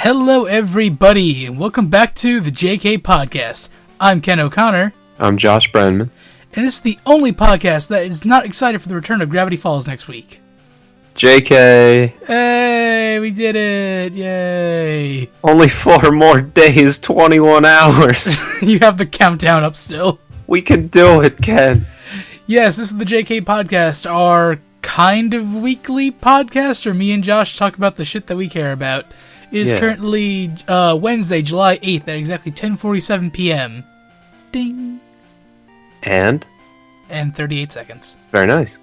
Hello, everybody, and welcome back to the JK Podcast. I'm Ken O'Connor. I'm Josh Brennan. And this is the only podcast that is not excited for the return of Gravity Falls next week. JK! Hey, we did it! Yay! Only 4 more days, 21 hours. You have the countdown up still. We can do it, Ken. Yes, this is the JK Podcast, our kind of weekly podcast where me and Josh talk about the shit that we care about. It is currently Wednesday, July 8th at exactly 10:47 p.m. Ding. And 38 seconds. Very nice.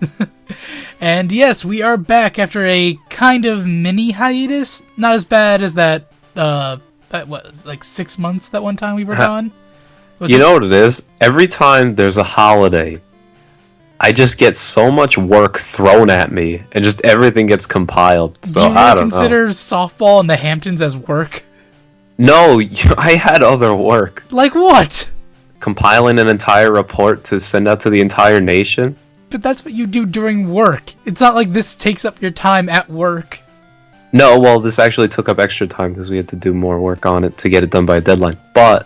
And yes, we are back after a kind of mini hiatus. Not as bad as that was like 6 months that one time we were gone. You know what it is? Every time there's a holiday, I just get so much work thrown at me, and just everything gets compiled. So Do you I don't consider softball in the Hamptons as work? No, I had other work. Like what? Compiling an entire report to send out to the entire nation. But that's what you do during work. It's not like this takes up your time at work. No, well, this actually took up extra time because we had to do more work on it to get it done by a deadline. But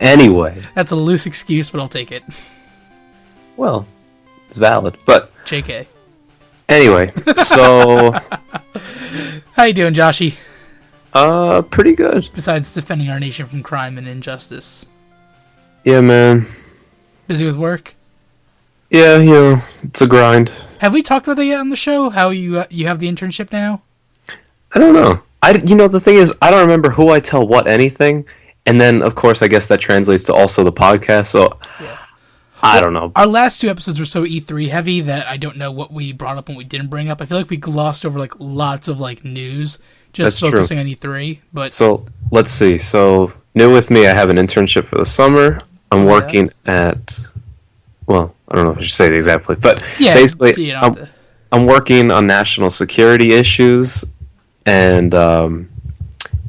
anyway. That's a loose excuse, but I'll take it. Well, it's valid, but JK. Anyway, so how you doing, Joshy? Pretty good. Besides defending our nation from crime and injustice. Yeah, man. Busy with work? Yeah, it's a grind. Have we talked about that yet on the show? How you have the internship now? I don't know. The thing is, I don't remember who I tell what anything, and then of course I guess that translates to also the podcast. So. Yeah. I don't know. Our last 2 episodes were so E3 heavy that I don't know what we brought up and we didn't bring up. I feel like we glossed over like lots of like news, just That's focusing true. on E3. But so let's see. So new with me, I have an internship for the summer. I'm working at, well, I don't know if I should say it exactly, but basically I'm working on national security issues, and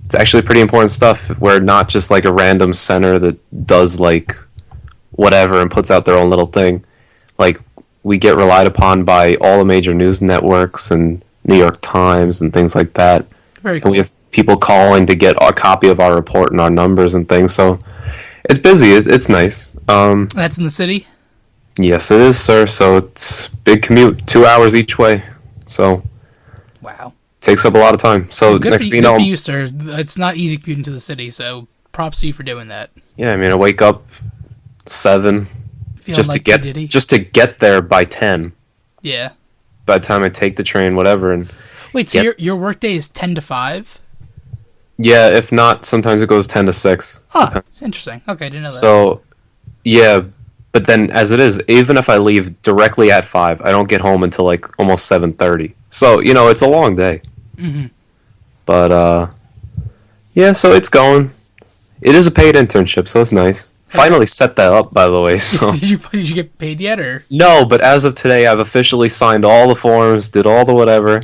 it's actually pretty important stuff. We're not just like a random center that does like whatever and puts out their own little thing. Like, we get relied upon by all the major news networks and New York Times and things like that. Very cool. And we have people calling to get a copy of our report and our numbers and things, so it's busy. It's nice. That's in the city? Yes, it is, sir. So it's big commute, 2 hours each way. So wow, takes up a lot of time. So well, next thing you know, good for you, sir. It's not easy commuting to the city, so props to you for doing that. Yeah, I mean, I wake up 7 just like to get there by 10. Yeah. By the time I take the train, whatever, and wait, so your work day is 10 to 5? Yeah, if not, sometimes it goes 10 to 6. Huh, Depends. interesting. Okay, I didn't know that. So, yeah, but then as it is, even if I leave directly at 5, I don't get home until like almost 7:30. So, it's a long day. Mm-hmm. But, yeah, so it's going. It is a paid internship, so it's nice. Finally set that up, by the way. So. Did you get paid yet, or? No, but as of today, I've officially signed all the forms, did all the whatever.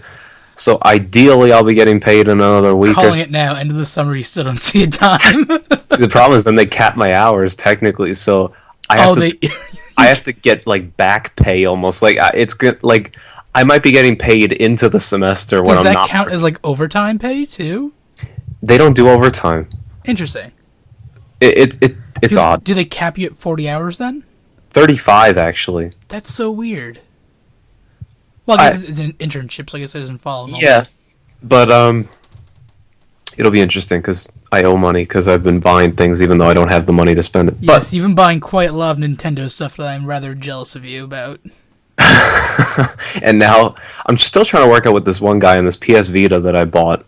So ideally, I'll be getting paid in another week. Calling it now, end of the summer, you still don't see a dime. See, the problem is then they cap my hours technically, so I have to get like back pay almost. Like it's good. Like I might be getting paid into the semester when I'm not. Does that count as like overtime pay too? They don't do overtime. Interesting. It's odd. Do they cap you at 40 hours then? 35 actually. That's so weird. Well, I guess it's an internship, so I guess it doesn't follow. Yeah, but it'll be interesting because I owe money because I've been buying things even though I don't have the money to spend it. Yes, you've been buying quite a lot of Nintendo stuff that I'm rather jealous of you about. And now I'm still trying to work out with this one guy on this PS Vita that I bought.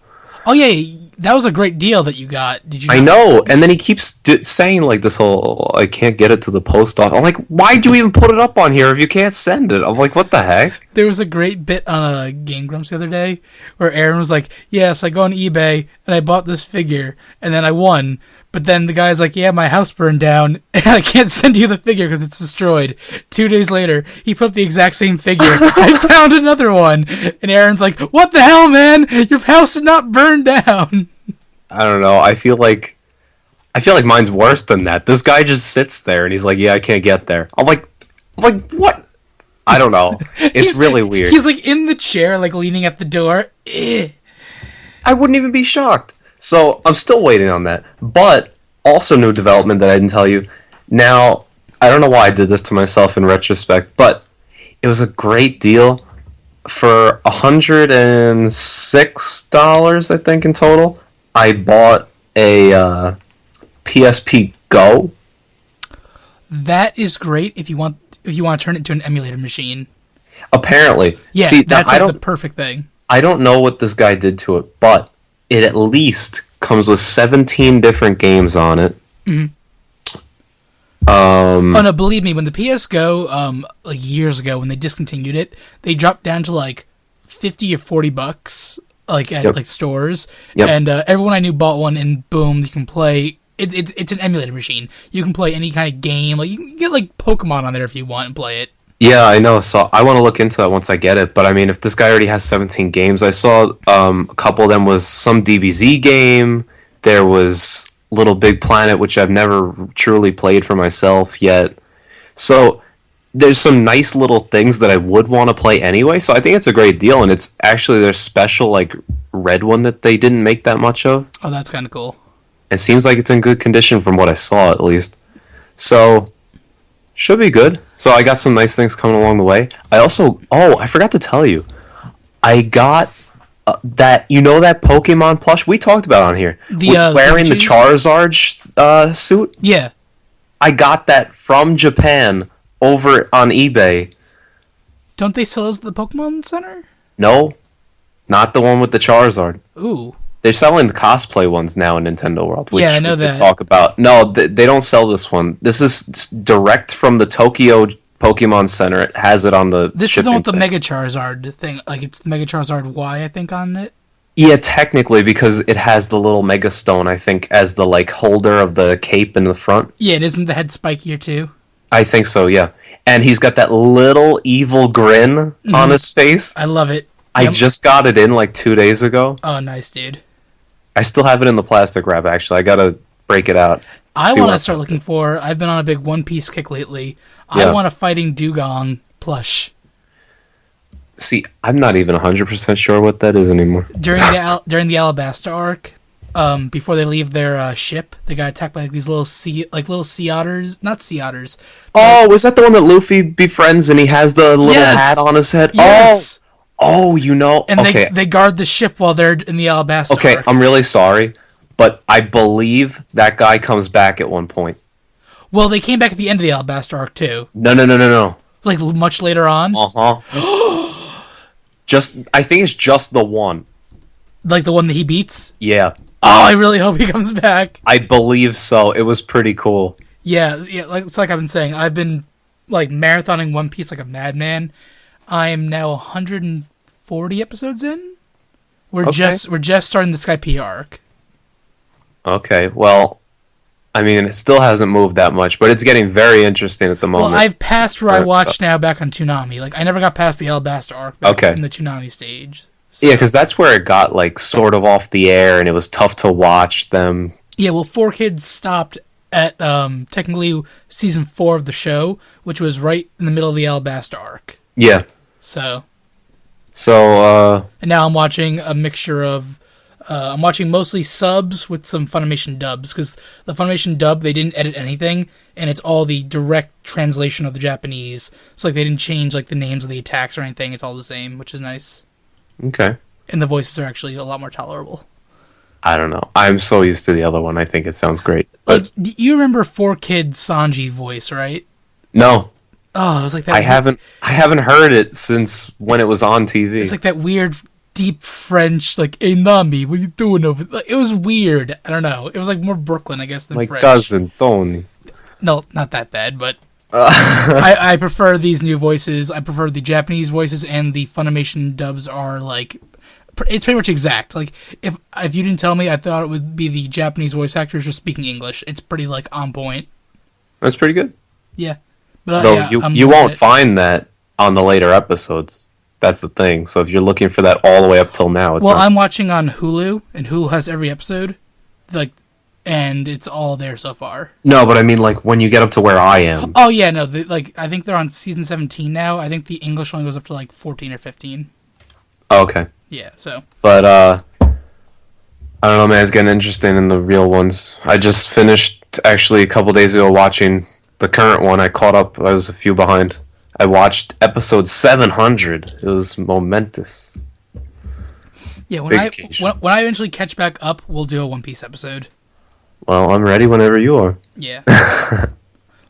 Oh yeah, that was a great deal that you got. Did you? I know, and then he keeps saying like this whole, I can't get it to the post office. I'm like, why'd you even put it up on here if you can't send it? I'm like, what the heck? There was a great bit on a Game Grumps the other day where Aaron was like, yes, I go on eBay and I bought this figure and then I won. But then the guy's like, yeah, my house burned down and I can't send you the figure because it's destroyed. 2 days later, he put up the exact same figure. I found another one. And Aaron's like, what the hell, man? Your house did not burn down. I don't know. I feel like mine's worse than that. This guy just sits there and he's like, yeah, I can't get there. I'm like, what? I don't know. It's really weird. He's like in the chair, like leaning at the door. I wouldn't even be shocked. So I'm still waiting on that. But also new development that I didn't tell you. Now, I don't know why I did this to myself in retrospect, but it was a great deal for $106, I think, in total. I bought a PSP Go. That is great if you want to turn it into an emulator machine. Apparently. Yeah, see, that's like the perfect thing. I don't know what this guy did to it, but it at least comes with 17 different games on it. Mm-hmm. Oh no, believe me, when the PS Go, like years ago, when they discontinued it, they dropped down to like $50 or $40, like at like stores, and everyone I knew bought one, and boom, you can play. It's an emulator machine. You can play any kind of game. Like you can get like Pokemon on there if you want and play it. Yeah, I know. So I want to look into that once I get it. But I mean, if this guy already has 17 games, I saw a couple of them was some DBZ game. There was Little Big Planet, which I've never truly played for myself yet. So there's some nice little things that I would want to play anyway. So I think it's a great deal, and it's actually their special like red one that they didn't make that much of. Oh, that's kind of cool. It seems like it's in good condition from what I saw, at least. So should be good. So I got some nice things coming along the way. I also, I forgot to tell you, I got that Pokemon plush we talked about on here, wearing the Charizard suit. Yeah, I got that from Japan over on eBay. Don't they sell those at the Pokemon Center? No, not the one with the Charizard. Ooh. They're selling the cosplay ones now in Nintendo World, which I know that. Talk about. No, they don't sell this one. This is direct from the Tokyo Pokemon Center. It has it on the This is the one with the Mega Charizard thing. Like, it's the Mega Charizard Y, I think, on it. Yeah, technically, because it has the little Mega Stone, I think, as the, like, holder of the cape in the front. Yeah, and isn't the head spikier, too? I think so, yeah. And he's got that little evil grin on his face. I love it. I just got it in, like, 2 days ago. Oh, nice, dude. I still have it in the plastic wrap, actually. I gotta break it out. I want to start looking for... I've been on a big One Piece kick lately. Yeah. I want a Fighting Dugong plush. See, I'm not even 100% sure what that is anymore. During the Alabasta arc, before they leave their ship, they got attacked by like, these little sea otters. Not sea otters. Oh, was that the one that Luffy befriends and he has the little hat on his head? Yes! Oh, And they guard the ship while they're in the Alabasta arc. Okay, I'm really sorry, but I believe that guy comes back at one point. Well, they came back at the end of the Alabasta arc, too. No. Like, much later on? Uh-huh. I think it's just the one. Like the one that he beats? Yeah. Oh, I really hope he comes back. I believe so. It was pretty cool. Yeah, it's like I've been saying. I've been, like, marathoning One Piece like a madman. I am now 140 episodes in. We're just starting the Skype arc. Okay, well, I mean, it still hasn't moved that much, but it's getting very interesting at the moment. Well, I've passed where I watch now back on Toonami. Like, I never got past the Alabasta arc back in the Toonami stage. So. Yeah, because that's where it got, like, sort of off the air, and it was tough to watch them. Yeah, well, 4Kids stopped at, technically, season 4 of the show, which was right in the middle of the Alabasta arc. Yeah. So, and now I'm watching a mixture of, I'm watching mostly subs with some Funimation dubs, because the Funimation dub, they didn't edit anything, and it's all the direct translation of the Japanese. So, like, they didn't change, like, the names of the attacks or anything. It's all the same, which is nice. Okay. And the voices are actually a lot more tolerable. I don't know. I'm so used to the other one. I think it sounds great. But... Like, you remember 4Kids Sanji voice, right? No. Oh, it was like that. I haven't heard it since when it was on TV. It's like that weird, deep French, like, "Hey Nami, what you doing over?" Like, it was weird. I don't know. It was like more Brooklyn, I guess, than my French. Cousin Tony. No, not that bad, but I prefer these new voices. I prefer the Japanese voices, and the Funimation dubs are like, it's pretty much exact. Like, if you didn't tell me, I thought it would be the Japanese voice actors just speaking English. It's pretty like on point. That's pretty good. Yeah. But, though you won't find that on the later episodes. That's the thing. So if you're looking for that all the way up till now, I'm watching on Hulu, and Hulu has every episode, like, and it's all there so far. No, but I mean, like, when you get up to where I am. Oh yeah, no, I think they're on season 17 now. I think the English only goes up to like 14 or 15. Oh, okay. Yeah. So. But I don't know, man. It's getting interesting in the real ones. I just finished, actually, a couple days ago watching the current one. I caught up. I was a few behind. I watched episode 700. It was momentous. Yeah, when I eventually catch back up, we'll do a One Piece episode. Well, I'm ready whenever you are. Yeah.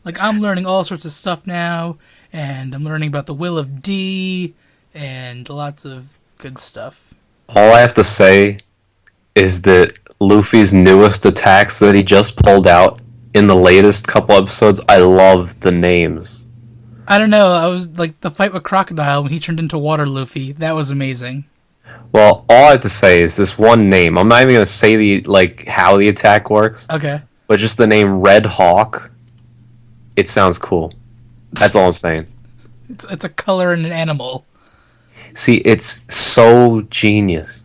Like, I'm learning all sorts of stuff now, and I'm learning about the Will of D, and lots of good stuff. All I have to say is that Luffy's newest attacks that he just pulled out in the latest couple episodes, I love the names. I don't know, I was, like, the fight with Crocodile when he turned into Water Luffy, that was amazing. Well, all I have to say is this one name. I'm not even going to say how the attack works. Okay. But just the name Red Hawk, it sounds cool. That's all I'm saying. It's a color and an animal. See, it's so genius.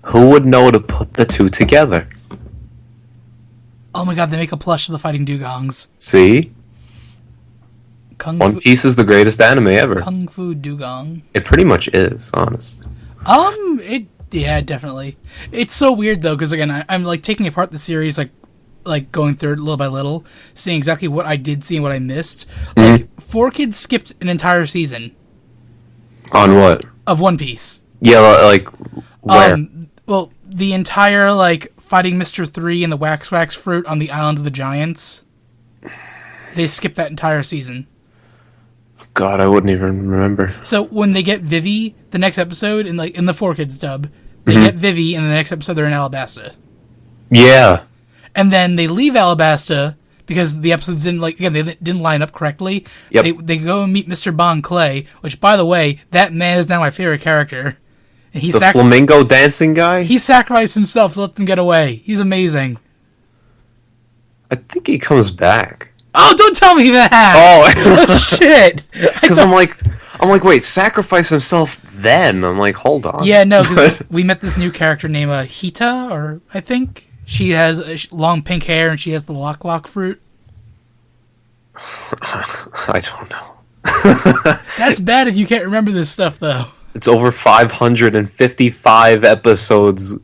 Who would know to put the two together? Oh my god, they make a plush of the fighting dugongs. See? One Piece is the greatest anime ever. Kung Fu Dugong. It pretty much is, honestly. Yeah, definitely. It's so weird though, because again, I'm like taking apart the series, like going through it little by little, seeing exactly what I did see and what I missed. Like, 4Kids skipped an entire season. On what? Of One Piece. Yeah, like where? Well, the entire like fighting Mr. 3 and the Wax Fruit on the Island of the Giants. They skipped that entire season. God, I wouldn't even remember. So when they get Vivi, the next episode in the 4Kids dub, they get Vivi, and the next episode they're in Alabasta. Yeah. And then they leave Alabasta because the episodes didn't line up correctly. Yep. They go and meet Mr. Bon Clay, which, by the way, that man is now my favorite character. And the flamingo dancing guy? He sacrificed himself to let them get away. He's amazing. I think he comes back. Oh, don't tell me that! Oh shit! Because I'm like, wait, sacrifice himself then? I'm like, hold on. Yeah, no, because we met this new character named Hita, or I think she has long pink hair and she has the lock fruit. I don't know. That's bad if you can't remember this stuff, though. It's over 555 episodes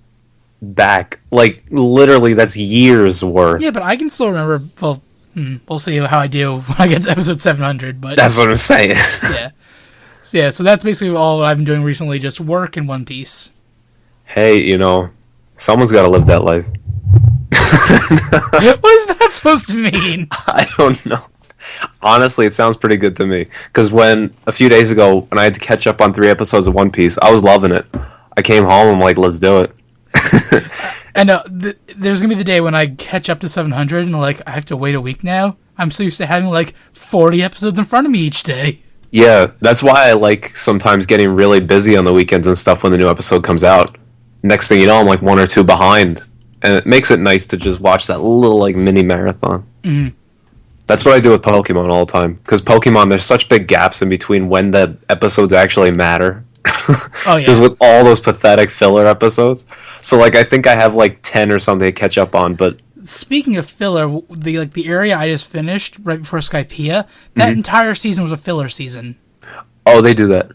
back. Like, literally, that's years worth. Yeah, but I can still remember. Well, we'll see how I do when I get to episode 700. But that's what I'm saying. Yeah. So that's basically all what I've been doing recently, just work in One Piece. Hey, someone's got to live that life. What is that supposed to mean? I don't know. Honestly, it sounds pretty good to me. Because a few days ago, when I had to catch up on 3 episodes of One Piece, I was loving it. I came home, I'm like, let's do it. And there's going to be the day when I catch up to 700 and I have to wait a week now. I'm so used to having 40 episodes in front of me each day. Yeah, that's why I like sometimes getting really busy on the weekends and stuff when the new episode comes out. Next thing you know, I'm 1 or 2 behind. And it makes it nice to just watch that little mini marathon. Mm-hmm. That's what I do with Pokemon all the time. Because Pokemon, there's such big gaps in between when the episodes actually matter. Oh, yeah. Because with all those pathetic filler episodes. So, I think I have, 10 or something to catch up on, but... Speaking of filler, the area I just finished right before Skypiea, that entire season was a filler season. Oh, they do that.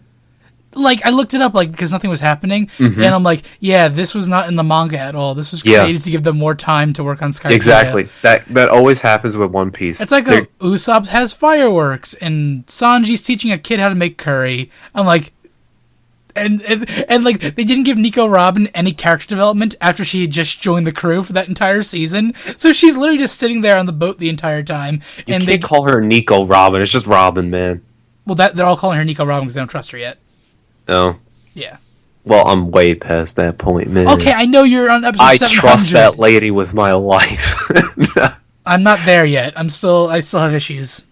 I looked it up, because nothing was happening, and I'm like, yeah, this was not in the manga at all. This was created to give them more time to work on Skypiea. Exactly. That always happens with One Piece. It's like Usopp has fireworks, and Sanji's teaching a kid how to make curry. I'm like... And they didn't give Nico Robin any character development after she had just joined the crew for that entire season. So she's literally just sitting there on the boat the entire time. You can't call her Nico Robin. It's just Robin, man. Well, they're all calling her Nico Robin because they don't trust her yet. Oh. Yeah. Well, I'm way past that point, man. Okay, I know you're on episode 700. I trust that lady with my life. I'm not there yet. I still have issues.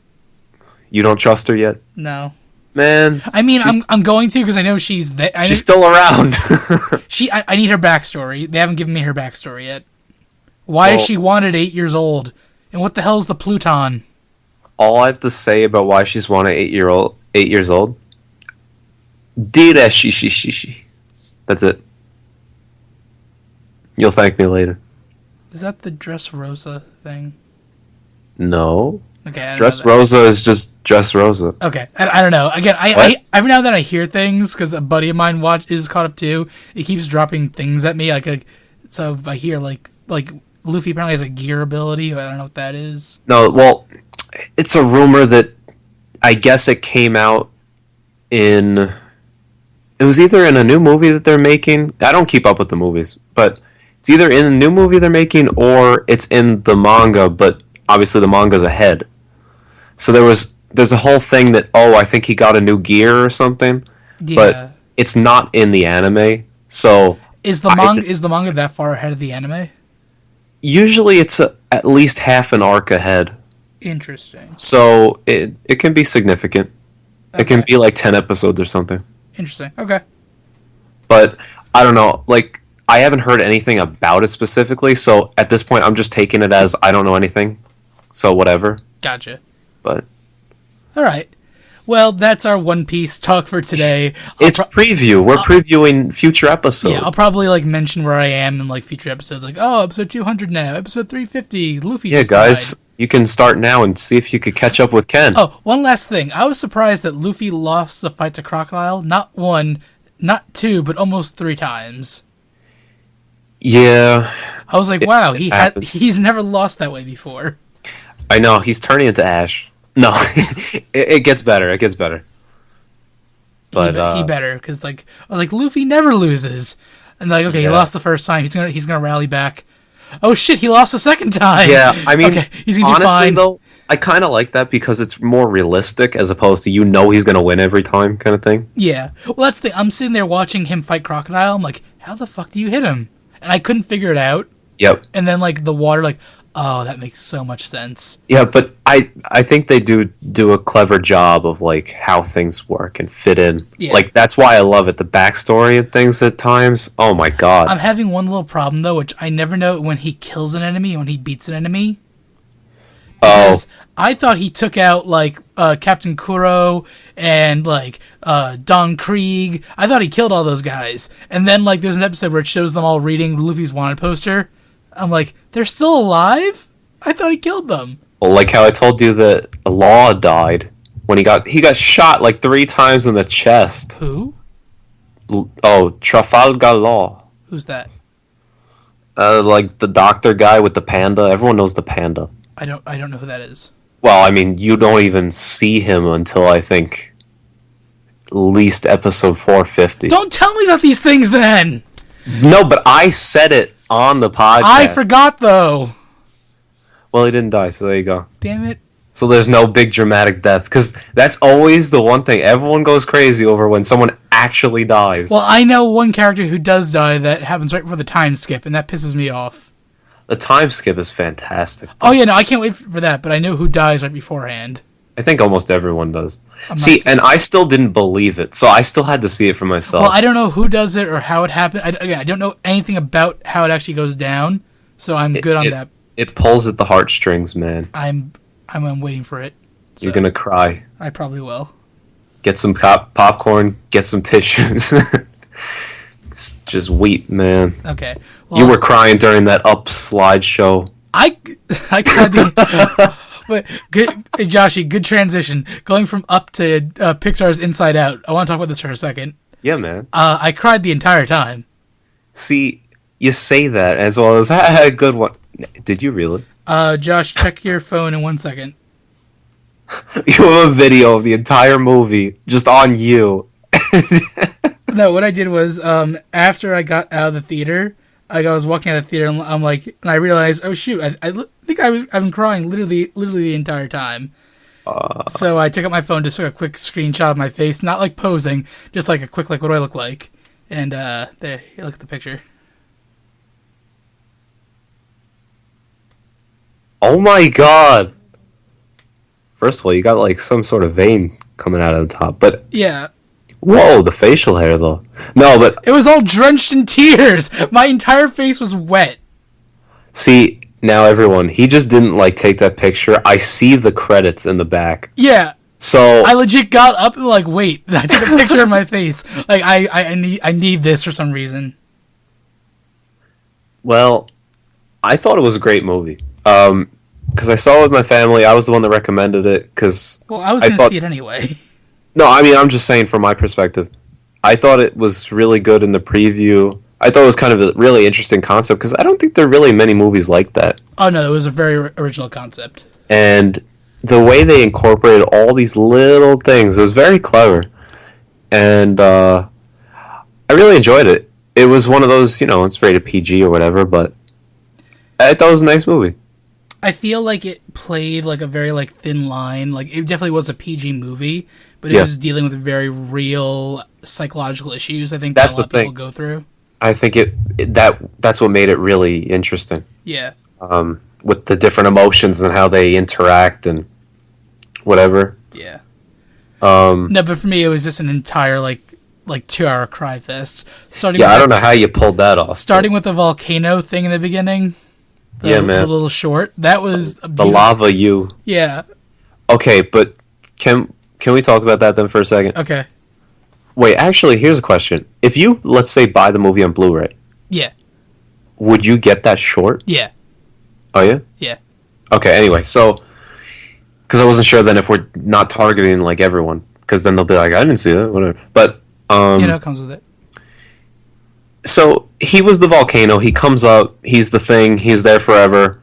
You don't trust her yet? No. Man, I mean, I'm going to because I know she's there. She's still around. I need her backstory. They haven't given me her backstory yet. Why is she wanted 8 years old? And what the hell is the Pluton? All I have to say about why she's wanted 8 years old. Dira shi. That's it. You'll thank me later. Is that the Dressrosa thing? No. Okay, Dressrosa is just Dressrosa. Okay, I don't know. Again, I every now and then I hear things because a buddy of mine is caught up too. He keeps dropping things at me, So I hear like Luffy apparently has a gear ability. I don't know what that is. No, well, it's a rumor that I guess it came out in. It was either in a new movie that they're making. I don't keep up with the movies, but it's either in a new movie they're making or it's in the manga. But obviously, the manga's ahead. So there's a whole thing that I think he got a new gear or something. Yeah. But it's not in the anime. So is the manga that far ahead of the anime? Usually, it's at least half an arc ahead. Interesting. So it can be significant. Okay. It can be like 10 episodes or something. Interesting. Okay. But I don't know. Like, I haven't heard anything about it specifically. So at this point, I'm just taking it as I don't know anything. So whatever. Gotcha. But all right. Well, that's our One Piece talk for today. It's preview. We're previewing future episodes. Yeah, I'll probably like mention where I am in like future episodes. Like, episode 200 now, episode 350. Luffy. Yeah, guys, you can start now and see if you could catch up with Ken. Oh, one last thing. I was surprised that Luffy lost the fight to Crocodile. Not one, not two, but almost 3 times. Yeah. I was like, wow, he's never lost that way before. I know. He's turning into Ash. No, it gets better. It gets better. But he better because I was like, Luffy never loses, and like, okay, he lost the first time. He's gonna rally back. Oh shit, he lost the second time. Yeah, I mean, okay, he's gonna honestly do fine. Though, I kind of like that because it's more realistic as opposed to he's gonna win every time kind of thing. Yeah, well, that's the. I'm sitting there watching him fight Crocodile. I'm like, how the fuck do you hit him? And I couldn't figure it out. Yep. And then like the water, like. Oh, that makes so much sense. Yeah, but I think they do a clever job of like how things work and fit in. Yeah. Like that's why I love it. The backstory and things at times. Oh my god. I'm having one little problem though, which I never know when he kills an enemy, when he beats an enemy. Because I thought he took out like Captain Kuro and like Don Krieg. I thought he killed all those guys. And then like there's an episode where it shows them all reading Luffy's wanted poster. I'm like, they're still alive? I thought he killed them. Well, like how I told you that Law died when he got shot like 3 times in the chest. Who? Trafalgar Law. Who's that? Like the doctor guy with the panda. Everyone knows the panda. I don't know who that is. Well, I mean, you don't even see him until I think at least episode 450. Don't tell me that these things then. No, but I said it on the podcast. I forgot though. Well, he didn't die, so there you go. Damn it. So there's no big dramatic death, because that's always the one thing everyone goes crazy over when someone actually dies. Well, I know one character who does die that happens right before the time skip, and that pisses me off. The time skip is fantastic. Oh yeah, no, I can't wait for that, but I know who dies right beforehand. I think almost everyone does. See, and I still didn't believe it, so I still had to see it for myself. Well, I don't know who does it or how it happened. I don't know anything about how it actually goes down, so I'm good on that. It pulls at the heartstrings, man. I'm waiting for it. So you're gonna cry. I probably will. Get some popcorn. Get some tissues. Just weep, man. Okay. Well, you were crying during that Up slideshow. I cried. But good, Joshy, good transition. Going from Up to Pixar's Inside Out. I want to talk about this for a second. Yeah, man. I cried the entire time. See, you say that as well as I had a good one. Did you really? Josh, check your phone in 1 second. You have a video of the entire movie just on you. No, what I did was after I got out of the theater, I was walking out of the theater and I'm like, and I realized, oh shoot, I think I've been crying literally the entire time. So I took out my phone, just took a quick screenshot of my face, not like posing, just like a quick like, what do I look like? And there, here, look at the picture. Oh my god! First of all, you got like some sort of vein coming out of the top, but yeah. Whoa, the facial hair though. No, but it was all drenched in tears. My entire face was wet. See, now everyone, he just didn't like take that picture. I see the credits in the back. Yeah. So I legit got up and like, wait, I took a picture of my face. Like I need this for some reason. Well, I thought it was a great movie. Because I saw it with my family. I was the one that recommended it. Well, I was going to see it anyway. No, I mean, I'm just saying from my perspective. I thought it was really good in the preview. I thought it was kind of a really interesting concept because I don't think there are really many movies like that. Oh no, it was a very original concept. And the way they incorporated all these little things, it was very clever. And I really enjoyed it. It was one of those, it's rated PG or whatever, but I thought it was a nice movie. I feel like it played like a very like thin line. Like it definitely was a PG movie, but it was dealing with very real psychological issues. I think that a lot of people go through. I think that's what made it really interesting. Yeah. With the different emotions and how they interact and whatever. Yeah. No, but for me, it was just an entire like 2-hour cry fest. I don't know how you pulled that off. Starting with the volcano thing in the beginning. Man. The little short. That was the lava you. Yeah. Okay, but can we talk about that then for a second? Okay. Wait, actually, here's a question. If you, let's say, buy the movie on Blu-ray. Yeah. Would you get that short? Yeah. Oh, yeah? Yeah. Okay, anyway, so... Because I wasn't sure then if we're not targeting, like, everyone. Because then they'll be like, I didn't see that, whatever. But, it comes with it. So, he was the volcano. He comes up. He's the thing. He's there forever.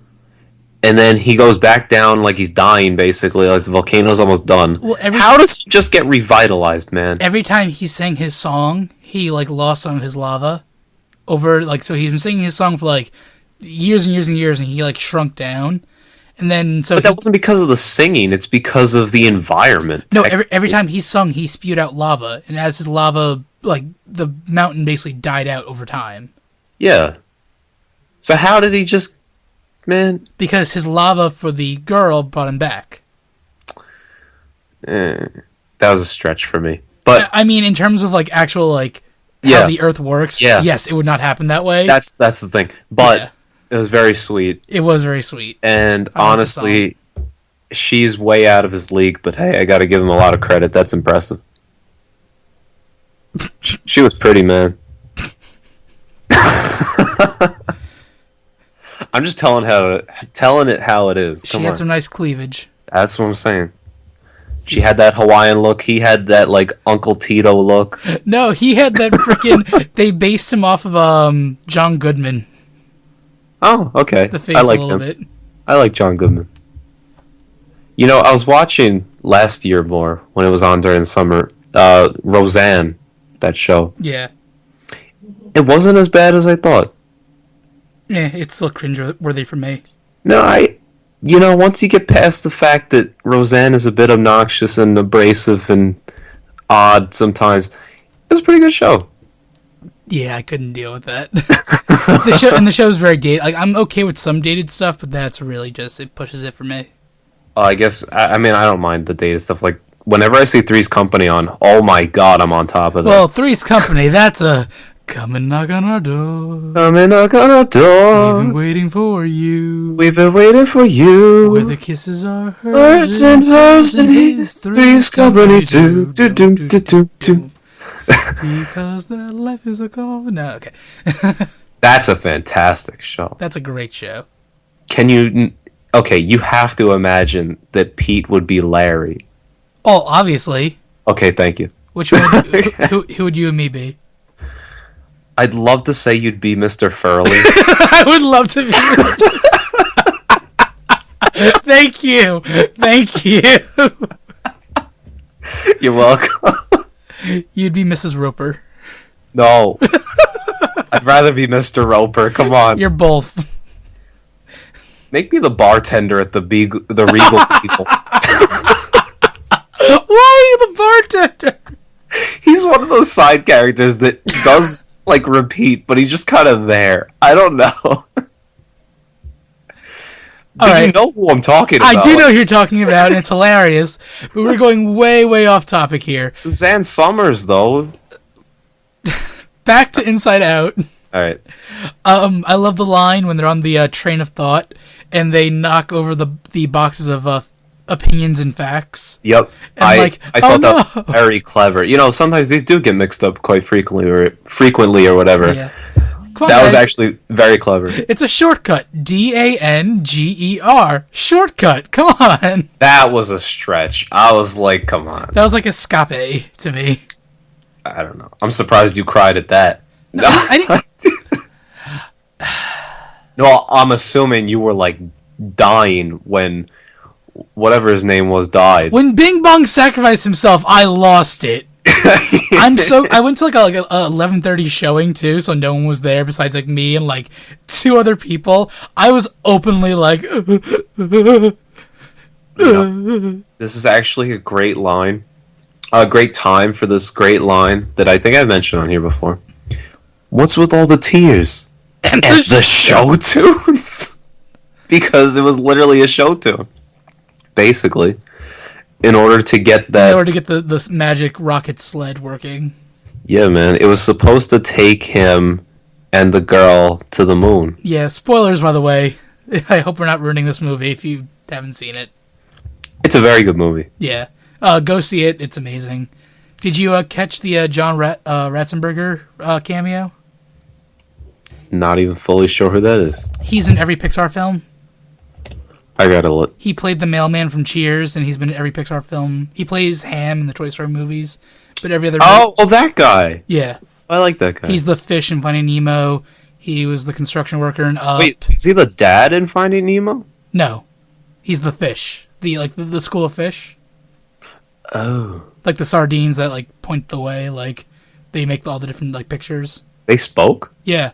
And then he goes back down like he's dying, basically. Like the volcano's almost done. Well, how does he just get revitalized, man? Every time he sang his song, he, like, lost some of his lava. So he's been singing his song for, like, years and years and years, and he, like, shrunk down. And then, But that wasn't because of the singing. It's because of the environment. No, every time he sung, he spewed out lava. And as his lava, like, the mountain basically died out over time. Yeah. So how did he just... Man. Because his lava for the girl brought him back. That was a stretch for me. But I mean, in terms of like actual like how the Earth works, yes, it would not happen that way. That's the thing. But it was very sweet. It was very sweet. And honestly, she's way out of his league. But hey, I got to give him a lot of credit. That's impressive. She was pretty, man. I'm just telling it how it is. She had some nice cleavage. That's what I'm saying. She had that Hawaiian look. He had that like Uncle Tito look. No, he had that freaking. They based him off of John Goodman. Oh, okay. The face a little bit. I like John Goodman. I was watching last year more when it was on during the summer. Roseanne, that show. Yeah. It wasn't as bad as I thought. Yeah, it's still cringe-worthy for me. No, once you get past the fact that Roseanne is a bit obnoxious and abrasive and odd sometimes, it was a pretty good show. Yeah, I couldn't deal with that. The show's very dated. Like, I'm okay with some dated stuff, but that's really just, it pushes it for me. I guess, I mean, I don't mind the dated stuff. Like, whenever I see Three's Company on, oh my god, I'm on top of that. Well, Three's Company, that's a... Come and knock on our door. Come and knock on our door. We've been waiting for you. We've been waiting for you. Where the kisses are hers and hers and his. Three's Company too. Do do do do do. Because that life is a call. No, okay. That's a fantastic show. That's a great show. Can you... Okay, you have to imagine that Pete would be Larry. Oh, obviously. Okay, thank you. Which one? Who would you and me be? I'd love to say you'd be Mr. Furley. I would love to be. Thank you. Thank you. You're welcome. You'd be Mrs. Roper. No. I'd rather be Mr. Roper. Come on. You're both. Make me the bartender at the Regal People. Why are you the bartender? He's one of those side characters that does... like repeat, but he's just kind of there. I don't know. You know who I'm talking about. I do know who you're talking about, and it's hilarious. But we're going way, way off topic here. Suzanne Summers, though. Back to Inside Out. All right. I love the line when they're on the train of thought, and they knock over the boxes of opinions and facts. Yep. And I thought that was very clever. Sometimes these do get mixed up quite frequently or whatever. Yeah. That was actually very clever. It's a shortcut. DANGER. Shortcut. Come on. That was a stretch. I was like, come on. That was like escape to me. I don't know. I'm surprised you cried at that. No, No, I'm assuming you were like dying when whatever his name was died. When Bing Bong sacrificed himself, I lost it. I went to like a 11:30 showing too, so no one was there besides like me and like 2 other people. I was openly like, this is actually a great line, a great time for this great line that I think I mentioned on here before. What's with all the tears and the show tunes? Because it was literally a show tune, basically. In order to get this magic rocket sled working. Yeah, man. It was supposed to take him and the girl to the moon. Yeah, spoilers, by the way. I hope we're not ruining this movie if you haven't seen it. It's a very good movie. Yeah. Go see it. It's amazing. Did you catch the John Ratzenberger cameo? Not even fully sure who that is. He's in every Pixar film. I gotta look. He played the mailman from Cheers, and he's been in every Pixar film. He plays Ham in the Toy Story movies, but every other... Oh, that guy! Yeah. I like that guy. He's the fish in Finding Nemo. He was the construction worker in Up. Wait, is he the dad in Finding Nemo? No. He's the fish. The school of fish. Oh. Like the sardines that, like, point the way, like, they make all the different, like, pictures. They spoke? Yeah.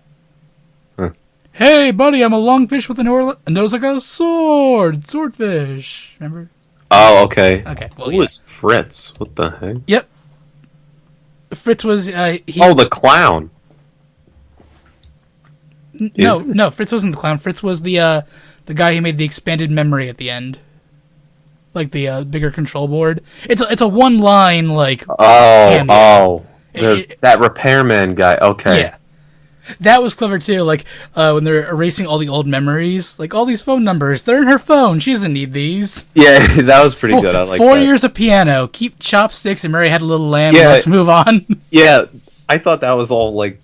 Huh. Hey, buddy, I'm a long fish with a nose like a sword. Swordfish. Remember? Oh, okay. Okay. Well, Who was Fritz? What the heck? Yep. Fritz was... the clown. No, Fritz wasn't the clown. Fritz was the guy who made the expanded memory at the end. Like the bigger control board. It's a one line like cameo. That repairman guy. Okay. Yeah. That was clever too, like when they're erasing all the old memories, like all these phone numbers, they're in her phone. She doesn't need these. Yeah, that was pretty good. I like 4 years of piano, keep chopsticks, and Mary had a little lamb. Yeah, let's move on. Yeah, I thought that was all like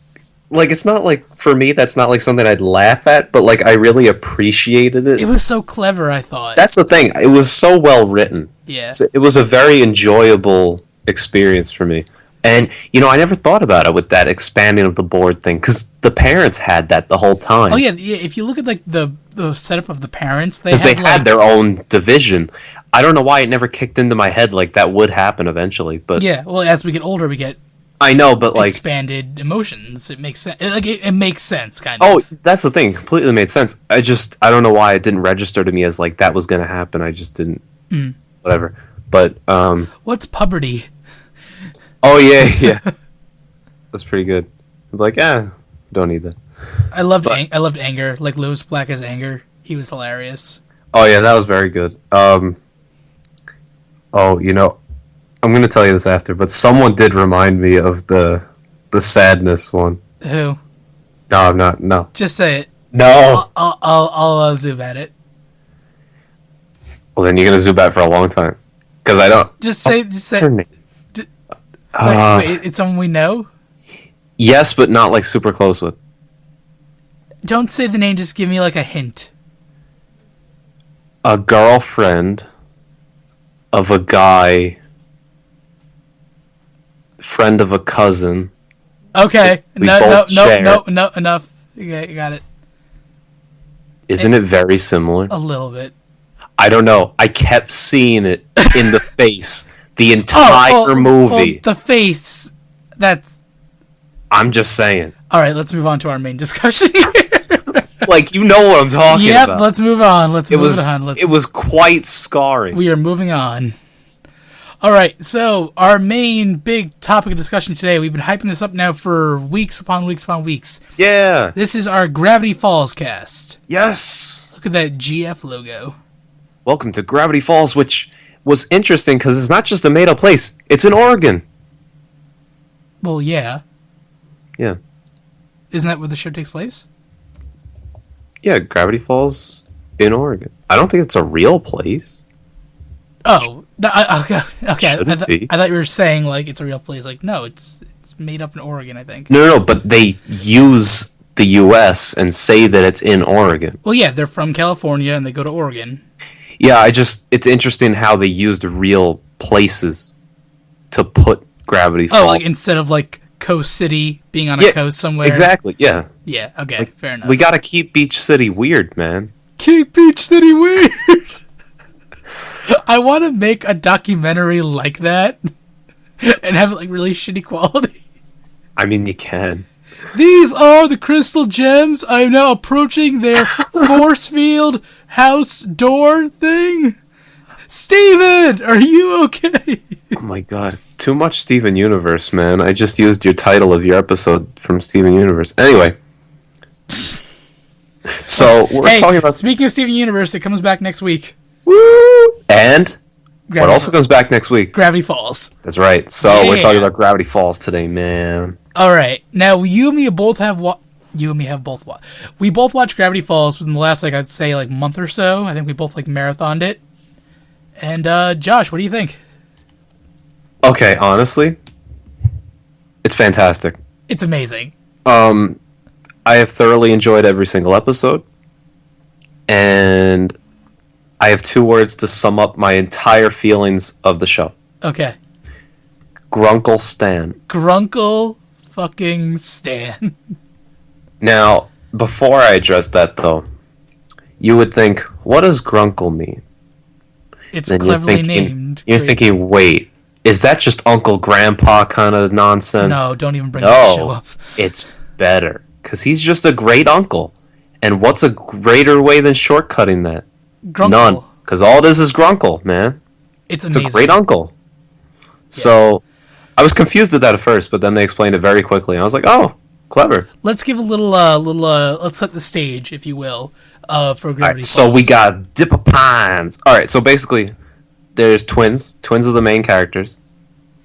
it's not like, for me, that's not like something I'd laugh at, but like I really appreciated it. It was so clever, I thought. That's the thing. It was so well written. Yeah. So it was a very enjoyable experience for me. And, I never thought about it with that expanding of the board thing, because the parents had that the whole time. Oh, yeah, if you look at, like, the setup of the parents, they had their own division. I don't know why it never kicked into my head like that would happen eventually, but... Yeah, well, as we get older, we get... I know, but, like... expanded emotions. It makes sense. Like, it makes sense, kind of. Oh, that's the thing. Completely made sense. I don't know why it didn't register to me as, like, that was going to happen. I just didn't... Whatever. But, What's puberty? Oh, yeah. That's pretty good. I'm like, don't need that. I loved Anger. Like, Louis Black as Anger. He was hilarious. Oh, yeah, that was very good. I'm going to tell you this after, but someone did remind me of the sadness one. Who? No, I'm not. No. Just say it. No. I'll zoom at it. Well, then you're going to zoom out for a long time. Because I don't... Just say... Wait, it's someone we know? Yes, but not like super close with. Don't say the name, just give me like a hint. A girlfriend of a guy, friend of a cousin. Okay. No, enough. You got it. Isn't it very similar? A little bit. I don't know. I kept seeing it in the face. The entire movie. The face. That's... I'm just saying. All right, let's move on to our main discussion here. Like, you know what I'm talking about. Yep, let's move on. It was quite scarring. We are moving on. All right, so our main big topic of discussion today, we've been hyping this up now for weeks upon weeks upon weeks. Yeah. This is our Gravity Falls cast. Yes. Look at that GF logo. Welcome to Gravity Falls, which... was interesting because it's not just a made-up place. It's in Oregon. Well, yeah. Yeah. Isn't that where the show takes place? Yeah, Gravity Falls in Oregon. I don't think it's a real place. Oh, okay. I thought you were saying like it's a real place. Like, no, it's made up in Oregon, I think. No, but they use the U.S. and say that it's in Oregon. Well, yeah, they're from California and they go to Oregon. Yeah, it's interesting how they used real places to put Gravity Falls. Oh, like instead of like coast city being on a coast somewhere. Exactly. Yeah. Yeah. Okay. Fair enough. We got to keep Beach City weird, man. Keep Beach City weird. I want to make a documentary like that and have it like really shitty quality. I mean, you can. These are the crystal gems. I am now approaching their force field house door thing. Steven, are you okay? Oh my god. Too much Steven Universe, man. I just used your title of your episode from Steven Universe. Anyway. So, we're talking about... Speaking of Steven Universe, it comes back next week. Woo! And... what also comes back next week? Gravity Falls. That's right. So, we're talking about Gravity Falls today, man. Alright. Now, you and me both we both watched Gravity Falls within the last, I'd say, month or so. I think we both, marathoned it. And, Josh, what do you think? Okay, honestly, it's fantastic. It's amazing. I have thoroughly enjoyed every single episode. And I have 2 words to sum up my entire feelings of the show. Okay. Grunkle Stan. Grunkle fucking Stan. Now, before I address that, though, you would think, what does Grunkle mean? It's then cleverly named. You're thinking, wait, is that just Uncle Grandpa kind of nonsense? No, don't even bring that show up. It's better, because he's just a great uncle. And what's a greater way than shortcutting that? Grunkle. None, because all it is Grunkle, man. It's amazing. It's a great uncle. Yeah. So, I was confused at that at first, but then they explained it very quickly, and I was like, oh, clever. Let's give a let's set the stage, if you will, for Gravity Falls. So we got Dipper Pines. Alright, so basically, there's twins. Twins are the main characters.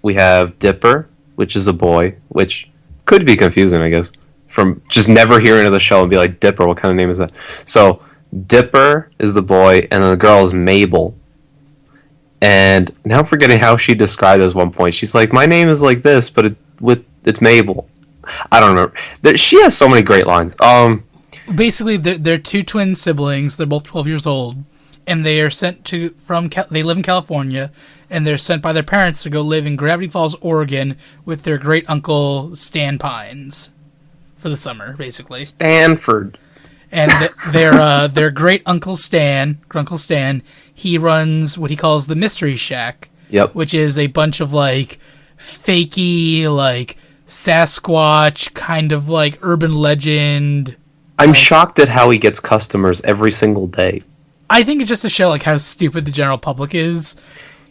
We have Dipper, which is a boy, which could be confusing, I guess, from just never hearing of the show and be like, Dipper, what kind of name is that? So, Dipper is the boy, and the girl is Mabel. And now I'm forgetting how she described it at one point. She's like, my name is like this, but it's Mabel. I don't remember. She has so many great lines. Basically, they're 2 twin siblings. They're both 12 years old, and they are sent they live in California, and they're sent by their parents to go live in Gravity Falls, Oregon, with their great uncle Stan Pines for the summer, basically. Stanford. And their great uncle Stan, Grunkle Stan, he runs what he calls the Mystery Shack. Yep. Which is a bunch of fakey Sasquatch kind of urban legend. I'm shocked at how he gets customers every single day. I think it's just to show how stupid the general public is.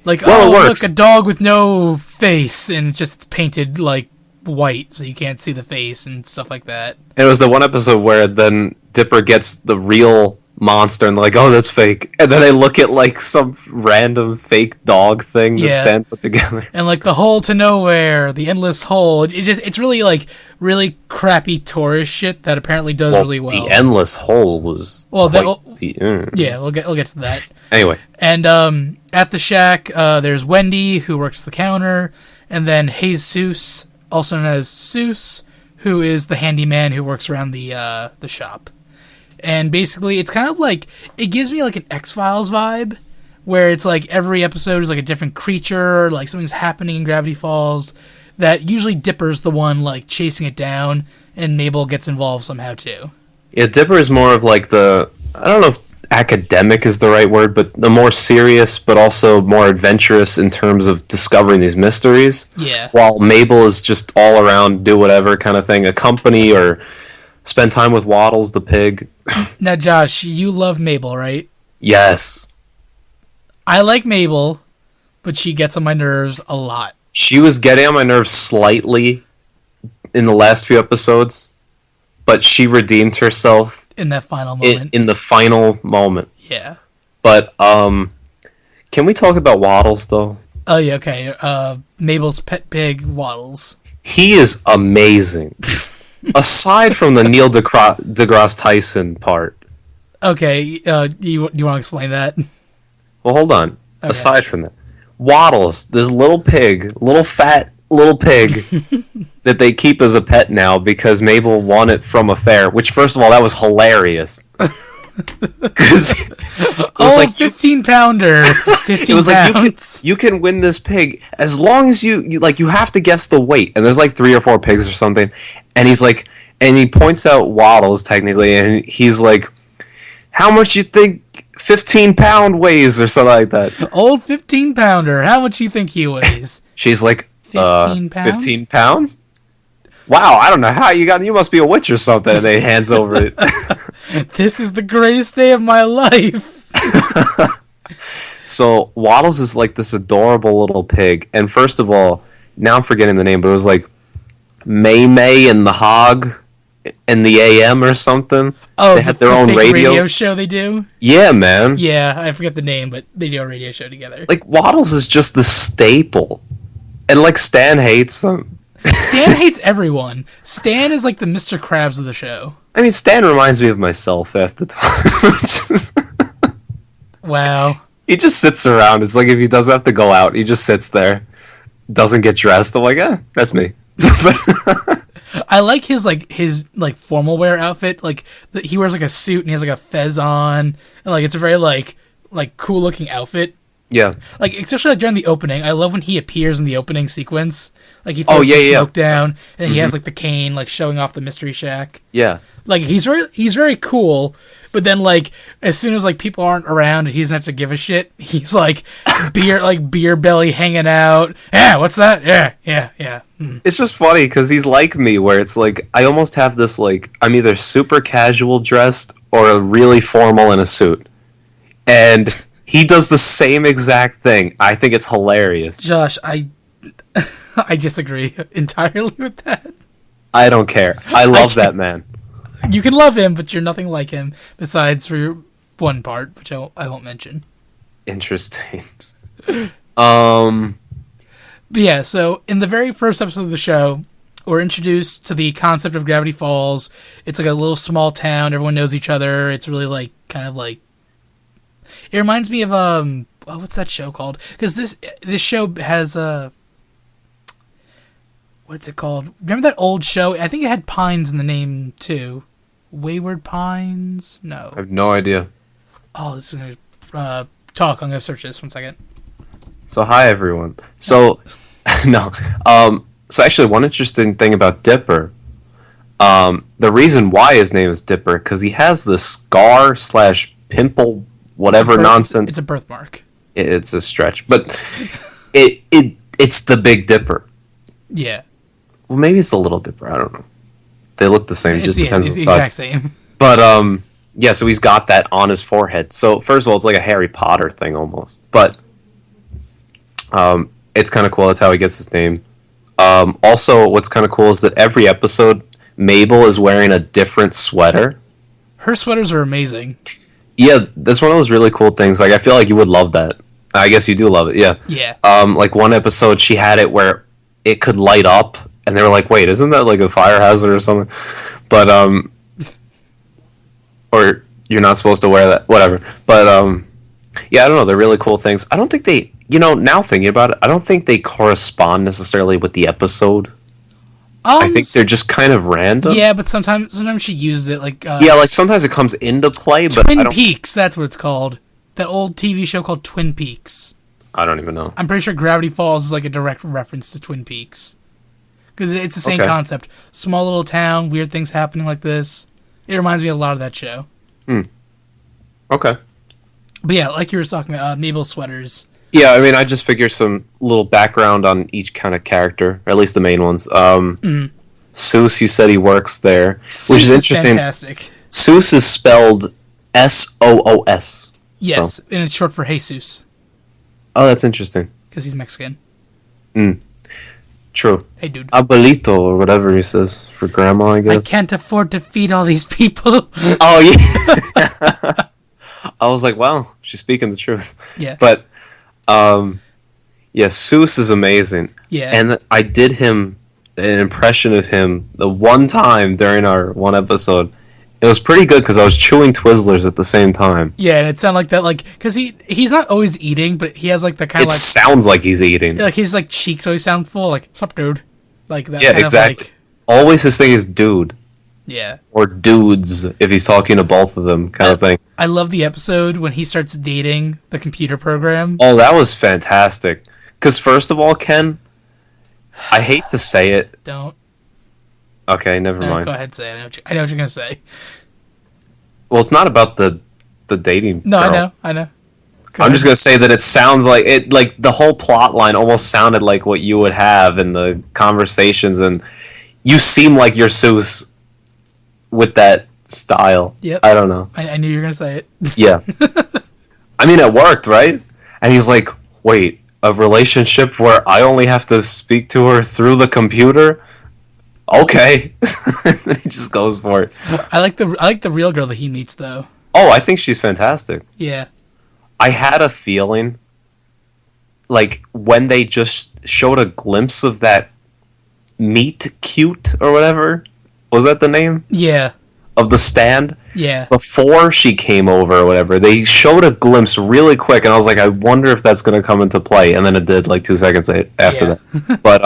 Look, a dog with no face, and it's painted white, so you can't see the face and stuff like that. And it was the one episode where then Dipper gets the real monster and they're like, oh, that's fake. And then they look at some random fake dog thing that Stan put together. And the hole to nowhere, the endless hole. It's really really crappy tourist shit that apparently does really well. The endless hole was yeah, we'll get to that. Anyway. And at the shack, there's Wendy, who works the counter, and then Jesus, also known as Seuss, who is the handyman who works around the shop. And basically, it's kind of it gives me an X-Files vibe, where it's every episode is a different creature, something's happening in Gravity Falls, that usually Dipper's the one chasing it down, and Mabel gets involved somehow too. Yeah, Dipper is more of I don't know if academic is the right word, but the more serious, but also more adventurous in terms of discovering these mysteries. Yeah. While Mabel is just all around, do whatever kind of thing, accompany or spend time with Waddles the pig. Now, Josh, you love Mabel, right? Yes. I like Mabel, but she gets on my nerves a lot. She was getting on my nerves slightly in the last few episodes, but she redeemed herself in that final moment. In the final moment. Yeah. But can we talk about Waddles though? Oh yeah, okay. Mabel's pet pig, Waddles. He is amazing. Aside from the Neil deGrasse Tyson part. Okay, do you want to explain that? Well, hold on. Okay. Aside from that, Waddles, this little fat little pig that they keep as a pet now because Mabel won it from a fair, which, first of all, that was hilarious. Like 15-pounder, 15 it was pounds. Like you can win this pig as long as you have to guess the weight, and there's like 3 or 4 pigs or something, and he's like, and he points out Waddles technically, and he's like, how much you think 15-pound weighs or something like that? Old 15-pounder, how much you think he weighs? She's like, 15 pounds? 15 pounds? Wow, I don't know how you must be a witch or something. And they hands over it. This is the greatest day of my life. So Waddles is like this adorable little pig. And first of all, now I'm forgetting the name, but it was like May and the Hog in the AM or something. Oh, they had their own radio show they do? Yeah, man. Yeah, I forget the name, but they do a radio show together. Like, Waddles is just the staple. And like, Stan hates him. Stan hates everyone. Stan is like the Mr. Krabs of the show. I mean, Stan reminds me of myself half the time. Wow. He just sits around. It's like if he doesn't have to go out, he just sits there, doesn't get dressed. I'm like, that's me. I like his formal wear outfit. Like, he wears like a suit and he has like a fez on, and like it's a very like cool looking outfit. Yeah. Like, especially like during the opening, I love when he appears in the opening sequence. Like, he throws the smoke down, and he has like the cane, like showing off the mystery shack. Yeah. Like, he's very cool. But then, like, as soon as like people aren't around and he doesn't have to give a shit, he's like beer belly hanging out. Yeah, what's that? Yeah. It's just funny because he's like me, where it's like I almost have this like I'm either super casual dressed or really formal in a suit, and he does the same exact thing. I think it's hilarious. Josh, I disagree entirely with that. I don't care. I love that man. You can love him, but you're nothing like him, besides for your one part, which I won't mention. Interesting. But yeah, so in the very first episode of the show, we're introduced to the concept of Gravity Falls. It's like a little small town. Everyone knows each other. It's really like kind of like, it reminds me of what's that show called? Because this show has what's it called? Remember that old show? I think it had Pines in the name too. Wayward Pines? No. I have no idea. Oh, this is gonna talk. I'm gonna search this 1 second. So hi everyone. So no. So actually, one interesting thing about Dipper. The reason why his name is Dipper because he has this scar/pimple. Whatever nonsense. It's a birthmark. It's a stretch, but it's the Big Dipper. Yeah. Well, maybe it's the Little Dipper. I don't know. They look the same. Just depends on the size. Exact same. But yeah. So he's got that on his forehead. So first of all, it's like a Harry Potter thing almost. But it's kind of cool. That's how he gets his name. Also, what's kind of cool is that every episode, Mabel is wearing a different sweater. Her sweaters are amazing. Yeah, that's one of those really cool things. Like, I feel like you would love that. I guess you do love it, yeah. Yeah. Like, one episode, she had it where it could light up, and they were like, wait, isn't that, like, a fire hazard or something? But, or you're not supposed to wear that, whatever. But, yeah, I don't know, they're really cool things. I don't think they, now thinking about it, I don't think they correspond necessarily with the episode. I think they're just kind of random. Yeah, but sometimes she uses it like... yeah, like sometimes it comes into play, but Twin Peaks, that's what it's called. That old TV show called Twin Peaks. I don't even know. I'm pretty sure Gravity Falls is like a direct reference to Twin Peaks. Because it's the same concept. Small little town, weird things happening like this. It reminds me a lot of that show. Okay. But yeah, like you were talking about, Mabel sweaters. Yeah, I mean, I just figure some little background on each kind of character, or at least the main ones. Seuss, you said he works there, which is interesting. Fantastic. Seuss is spelled Soos. Yes, and it's short for Jesus. Oh, that's interesting. Because he's Mexican. True. Hey, dude. Abuelito, or whatever he says, for grandma, I guess. I can't afford to feed all these people. Oh, yeah. I was like, wow, she's speaking the truth. Yeah. But... yeah, Seuss is amazing. Yeah. And I did an impression of him the one time during our one episode. It was pretty good because I was chewing Twizzlers at the same time. Yeah, and it sounded like that, like, because he's not always eating, but he has, like, the kind of, like... It sounds like he's eating. Like, his, like, cheeks always sound full, like, sup, dude? Like, that yeah, kind exactly. of, like... Always his thing is dude. Yeah. Or dudes, if he's talking to both of them, kind of thing. I love the episode when he starts dating the computer program. Oh, that was fantastic. Because first of all, Ken, I hate to say it. Don't. Okay, never mind. Go ahead, say it. I know what you're going to say. Well, it's not about the dating No, girl. I know. I'm just gonna say that it sounds like it. Like the whole plot line almost sounded like what you would have in the conversations, and you seem like you're Seuss with that style. Yep. I don't know. I knew you were gonna say it. Yeah. I mean, it worked, right? And he's like, "Wait, a relationship where I only have to speak to her through the computer?" Okay. And he just goes for it. I like the real girl that he meets though. Oh, I think she's fantastic. Yeah. I had a feeling, like, when they just showed a glimpse of that meet cute or whatever, was that the name? Yeah. Of the stand? Yeah. Before she came over or whatever, they showed a glimpse really quick, and I was like, I wonder if that's going to come into play, and then it did, like, 2 seconds after that. But,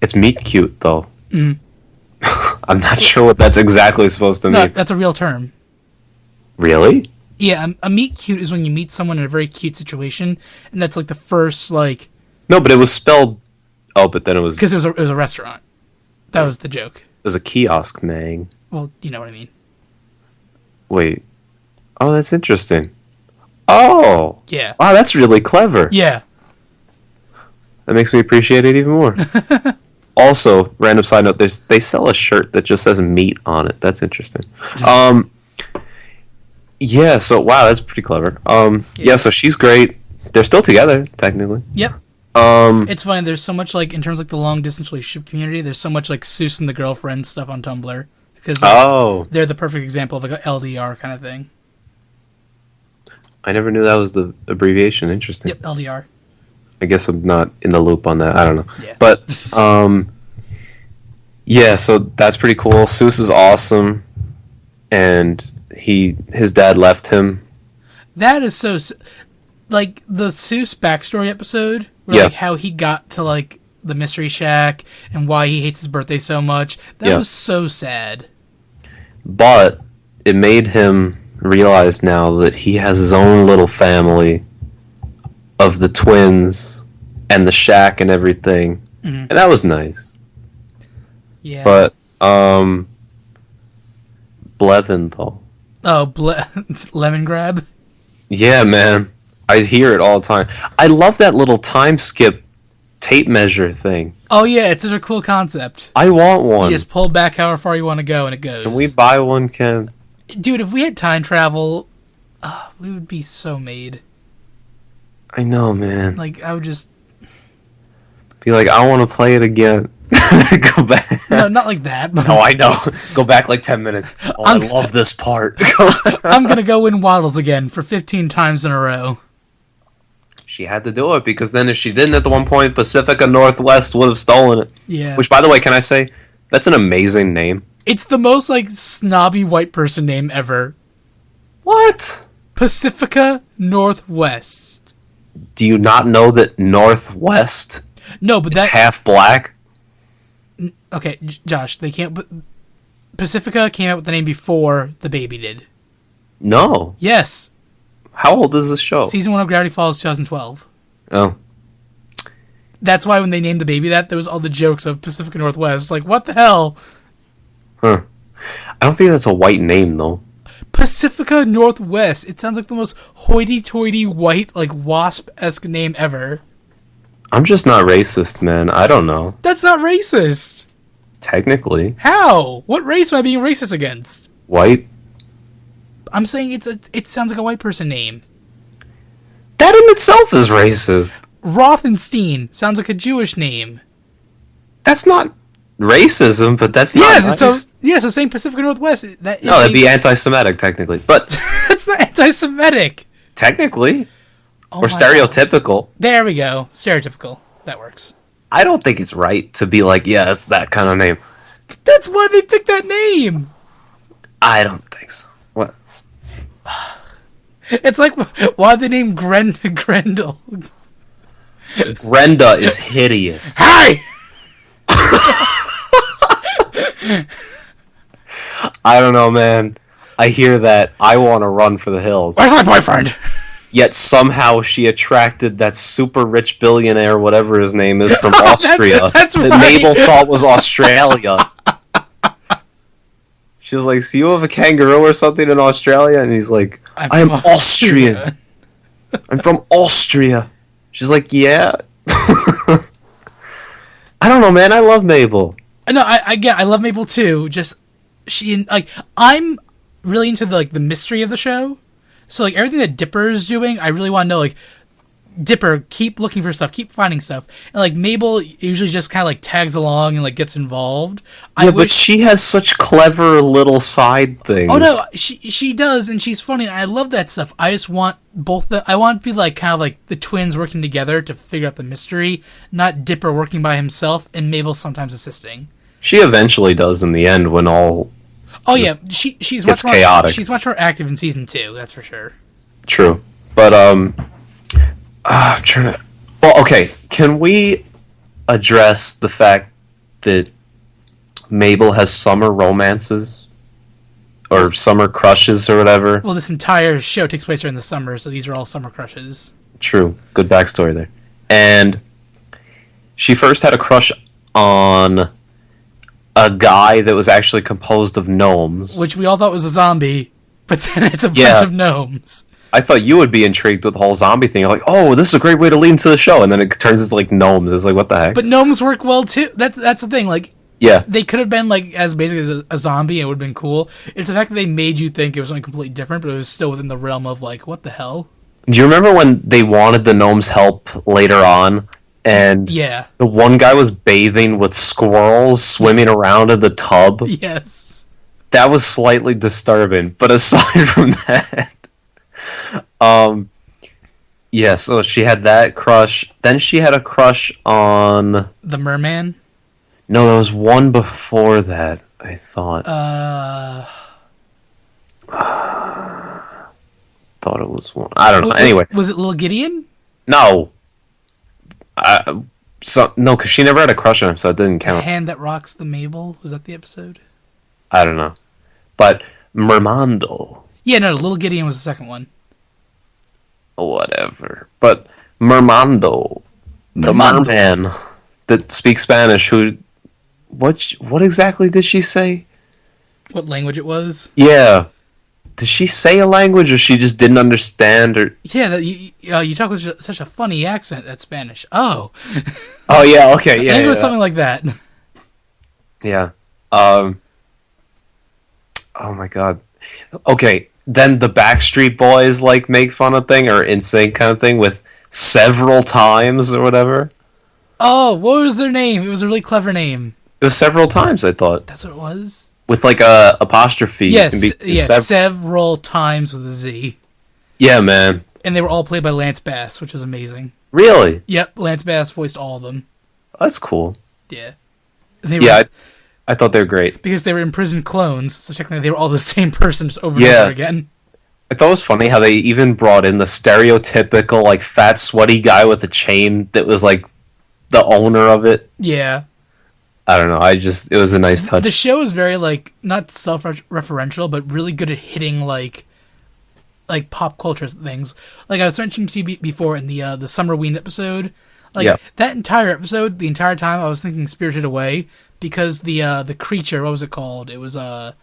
it's meet cute, though. Mm. I'm not sure what that's exactly supposed to mean. No, that's a real term. Really? Yeah, a meet cute is when you meet someone in a very cute situation, and that's like the first like. No, but it was spelled. Oh, but then it was because it was a restaurant. That was the joke. It was a kiosk, man. Well, you know what I mean. Wait. Oh, that's interesting. Oh. Yeah. Wow, that's really clever. Yeah. That makes me appreciate it even more. Also, random side note: they sell a shirt that just says "meat" on it. That's interesting. Yeah, so wow, that's pretty clever. Yeah, so she's great. They're still together, technically. Yep. It's funny, there's so much like in terms of like the long distance relationship community, there's so much like Seuss and the girlfriend stuff on Tumblr. Because they're the perfect example of like an LDR kind of thing. I never knew that was the abbreviation. Interesting. Yep, LDR. I guess I'm not in the loop on that. I don't know. Yeah. But yeah, so that's pretty cool. Seuss is awesome, and his dad left him. That is so like the Seuss backstory episode, where like how he got to like the Mystery Shack and why he hates his birthday so much. That was so sad. But it made him realize now that he has his own little family of the twins and the shack and everything. Mm-hmm. And that was nice. Yeah. But Bleventhal. Oh, lemon grab? Yeah, man. I hear it all the time. I love that little time skip tape measure thing. Oh, yeah, it's such a cool concept. I want one. You just pull back however far you want to go, and it goes. Can we buy one, Ken? Dude, if we had time travel, we would be so made. I know, man. Like, I would just... be like, I want to play it again. Go back. No, not like that. But no, I know. Go back like 10 minutes. Oh, I love this part. I'm going to go win Waddles again for 15 times in a row. She had to do it, because then if she didn't at the one point, Pacifica Northwest would have stolen it. Yeah. Which, by the way, can I say, that's an amazing name. It's the most, like, snobby white person name ever. What? Pacifica Northwest. Do you not know that Northwest is half black? Okay, Josh, they can't... Pacifica came out with the name before the baby did. No. Yes. How old is this show? Season 1 of Gravity Falls, 2012. Oh. That's why when they named the baby that, there was all the jokes of Pacifica Northwest. Like, what the hell? Huh. I don't think that's a white name, though. Pacifica Northwest. It sounds like the most hoity-toity white, like, wasp-esque name ever. I'm just not racist, man. I don't know. That's not racist. Technically. How? What race am I being racist against? White. I'm saying it sounds like a white person name. That in itself is racist. Rothenstein sounds like a Jewish name. That's not racism, but that's not nice. So saying Pacific Northwest. That'd be anti-Semitic, technically. But it's not anti-Semitic. Technically. Or stereotypical. God. There we go. Stereotypical. That works. I don't think it's right to be like, yeah, it's that kind of name. That's why they picked that name. I don't think so. What? It's like, why they name Grendel? Grenda is hideous. Hi! I don't know, man. I hear that. I want to run for the hills. Where's my boyfriend? Yet somehow she attracted that super rich billionaire, whatever his name is, from Austria. That's that right. Mabel thought was Australia. She was like, so you have a kangaroo or something in Australia? And he's like, I am Austrian. I'm from Austria. She's like, yeah. I don't know, man. I love Mabel. No, I love Mabel too. Just I'm really into the mystery of the show. So like everything that Dipper is doing, I really want to know. Like Dipper, keep looking for stuff, keep finding stuff, and like Mabel usually just kind of like tags along and like gets involved. Yeah, but she has such clever little side things. Oh no, she does, and she's funny. And I love that stuff. I just want I want to be like kind of like the twins working together to figure out the mystery, not Dipper working by himself and Mabel sometimes assisting. She eventually does in the end when all. Oh yeah, she's much more chaotic. She's much more active in season 2. That's for sure. True, but I'm trying to. Well, okay. Can we address the fact that Mabel has summer romances or summer crushes or whatever? Well, this entire show takes place during the summer, so these are all summer crushes. True. Good backstory there. And she first had a crush on a guy that was actually composed of gnomes. Which we all thought was a zombie, but then it's a bunch of gnomes. I thought you would be intrigued with the whole zombie thing. You're like, oh, this is a great way to lead into the show. And then it turns into like gnomes. It's like, what the heck? But gnomes work well too. That's the thing. Like, yeah, they could have been like as basic as a zombie and it would have been cool. It's the fact that they made you think it was something completely different, but it was still within the realm of like, what the hell? Do you remember when they wanted the gnomes' help later on? And yeah, the one guy was bathing with squirrels swimming around in the tub. Yes. That was slightly disturbing. But aside from that, yeah, so she had that crush. Then she had a crush on the merman. No, there was one before that, I thought. Thought it was one. I don't know. Anyway. Was it Little Gideon? No. No, because she never had a crush on him, so it didn't count. The Hand That Rocks the Mabel? Was that the episode? I don't know. But Mermando. Yeah, no, Little Gideon was the second one. Whatever. But Mermando, the merman that speaks Spanish, who... What exactly did she say? What language it was? Yeah. Did she say a language, or she just didn't understand? Or yeah, you talk with such a funny accent. That's Spanish. Oh. Oh yeah. Okay. Yeah. I think it was something like that. Yeah. Oh my god. Okay. Then the Backstreet Boys like make fun of thing or NSYNC kind of thing with several times or whatever. Oh, what was their name? It was a really clever name. It was several times. I thought. That's what it was. With like a apostrophe. Yes, several times with a Z. Yeah, man. And they were all played by Lance Bass, which was amazing. Really? Yep, Lance Bass voiced all of them. That's cool. Yeah. I thought they were great. Because they were imprisoned clones, so technically they were all the same person just over and over again. I thought it was funny how they even brought in the stereotypical, like, fat, sweaty guy with a chain that was, like, the owner of it. Yeah. I don't know. It was a nice touch. The show is very, like, not self-referential, but really good at hitting, like pop culture things. Like I was mentioning to you before in the Summer Ween episode, like that entire episode, the entire time I was thinking Spirited Away because the creature, what was it called? It was the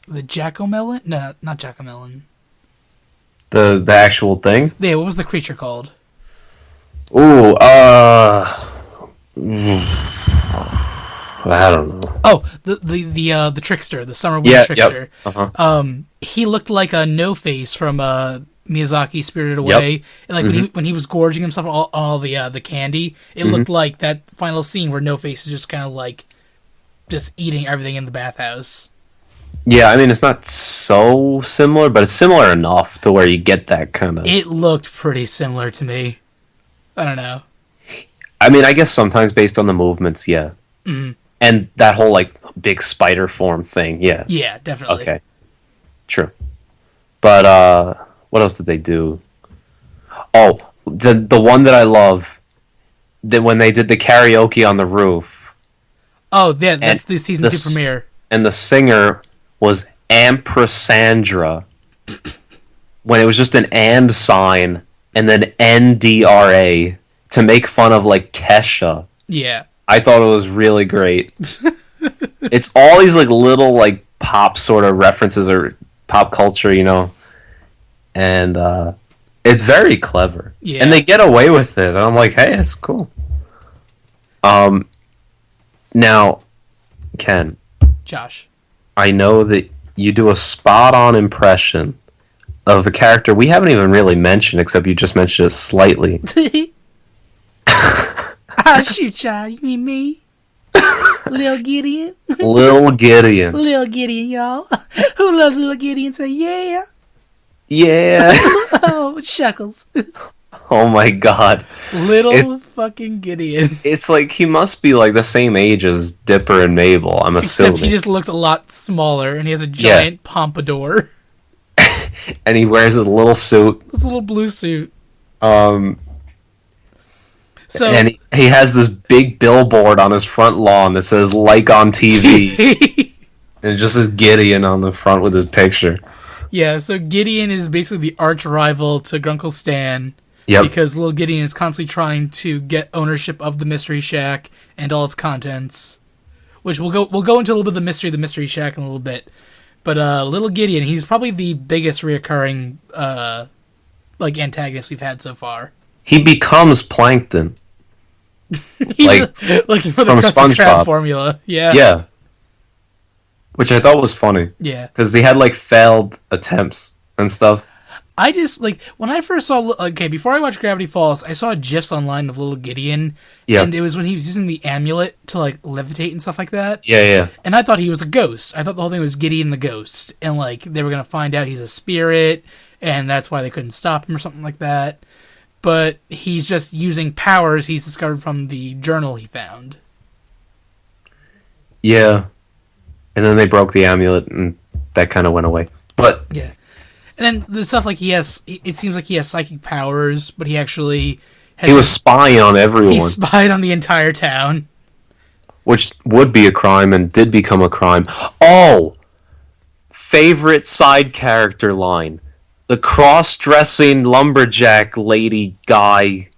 Jackomelon? No, not Jackomelon. The actual thing? Yeah, what was the creature called? Ooh, I don't know. Oh, the trickster, the Summer Ween trickster. Yep. Uh-huh. He looked like a No Face from Miyazaki Spirited Away. Yep. And like when he was gorging himself on all the candy, it looked like that final scene where No Face is just kind of like just eating everything in the bathhouse. Yeah, I mean it's not so similar, but it's similar enough to where you get that kind of. It looked pretty similar to me. I don't know. I mean, I guess sometimes based on the movements, yeah. Mm-hmm. And that whole, like, big spider form thing, yeah. Yeah, definitely. Okay. True. But, what else did they do? Oh, the one that I love, that when they did the karaoke on the roof. Oh, yeah, that's the season 2 premiere. And the singer was Ampersandra. When it was just an and sign and then NDRA to make fun of like Kesha. Yeah. I thought it was really great. It's all these like little like pop sort of references or pop culture, you know. And it's very clever. Yeah. And they get away with it. And I'm like, hey, it's cool. Now, Ken. Josh. I know that you do a spot-on impression of a character we haven't even really mentioned, except you just mentioned it slightly. Ah, shoot, child. You mean me? Lil Gideon? Lil Gideon. Lil Gideon, y'all. Who loves Lil Gideon? Say, yeah. Yeah. Oh, shuckles. Oh my god. Little fucking Gideon. It's like he must be like the same age as Dipper and Mabel, I'm assuming. Except he just looks a lot smaller and he has a giant pompadour. And he wears his little suit. His little blue suit. So, and he has this big billboard on his front lawn that says "Like on TV," and it just says Gideon on the front with his picture. Yeah, so Gideon is basically the arch rival to Grunkle Stan. Yep. Because Little Gideon is constantly trying to get ownership of the Mystery Shack and all its contents. Which we'll go into a little bit of the Mystery Shack in a little bit. But Little Gideon, he's probably the biggest reoccurring antagonist we've had so far. He becomes Plankton. Like looking for the Krusty Krab formula. Yeah. Yeah. Which I thought was funny. Yeah. Because they had like failed attempts and stuff. I just, like, when I first saw, before I watched Gravity Falls, I saw GIFs online of Little Gideon. Yeah. And it was when he was using the amulet to, like, levitate and stuff like that. Yeah, yeah. And I thought he was a ghost. I thought the whole thing was Gideon the ghost. And, like, they were going to find out he's a spirit, and that's why they couldn't stop him or something like that. But he's just using powers he's discovered from the journal he found. Yeah. And then they broke the amulet, and that kind of went away. But... yeah. And then the stuff like it seems like he has psychic powers, but he actually... he was spying on everyone. He spied on the entire town. Which would be a crime and did become a crime. Oh! Favorite side character line. The cross-dressing lumberjack lady guy,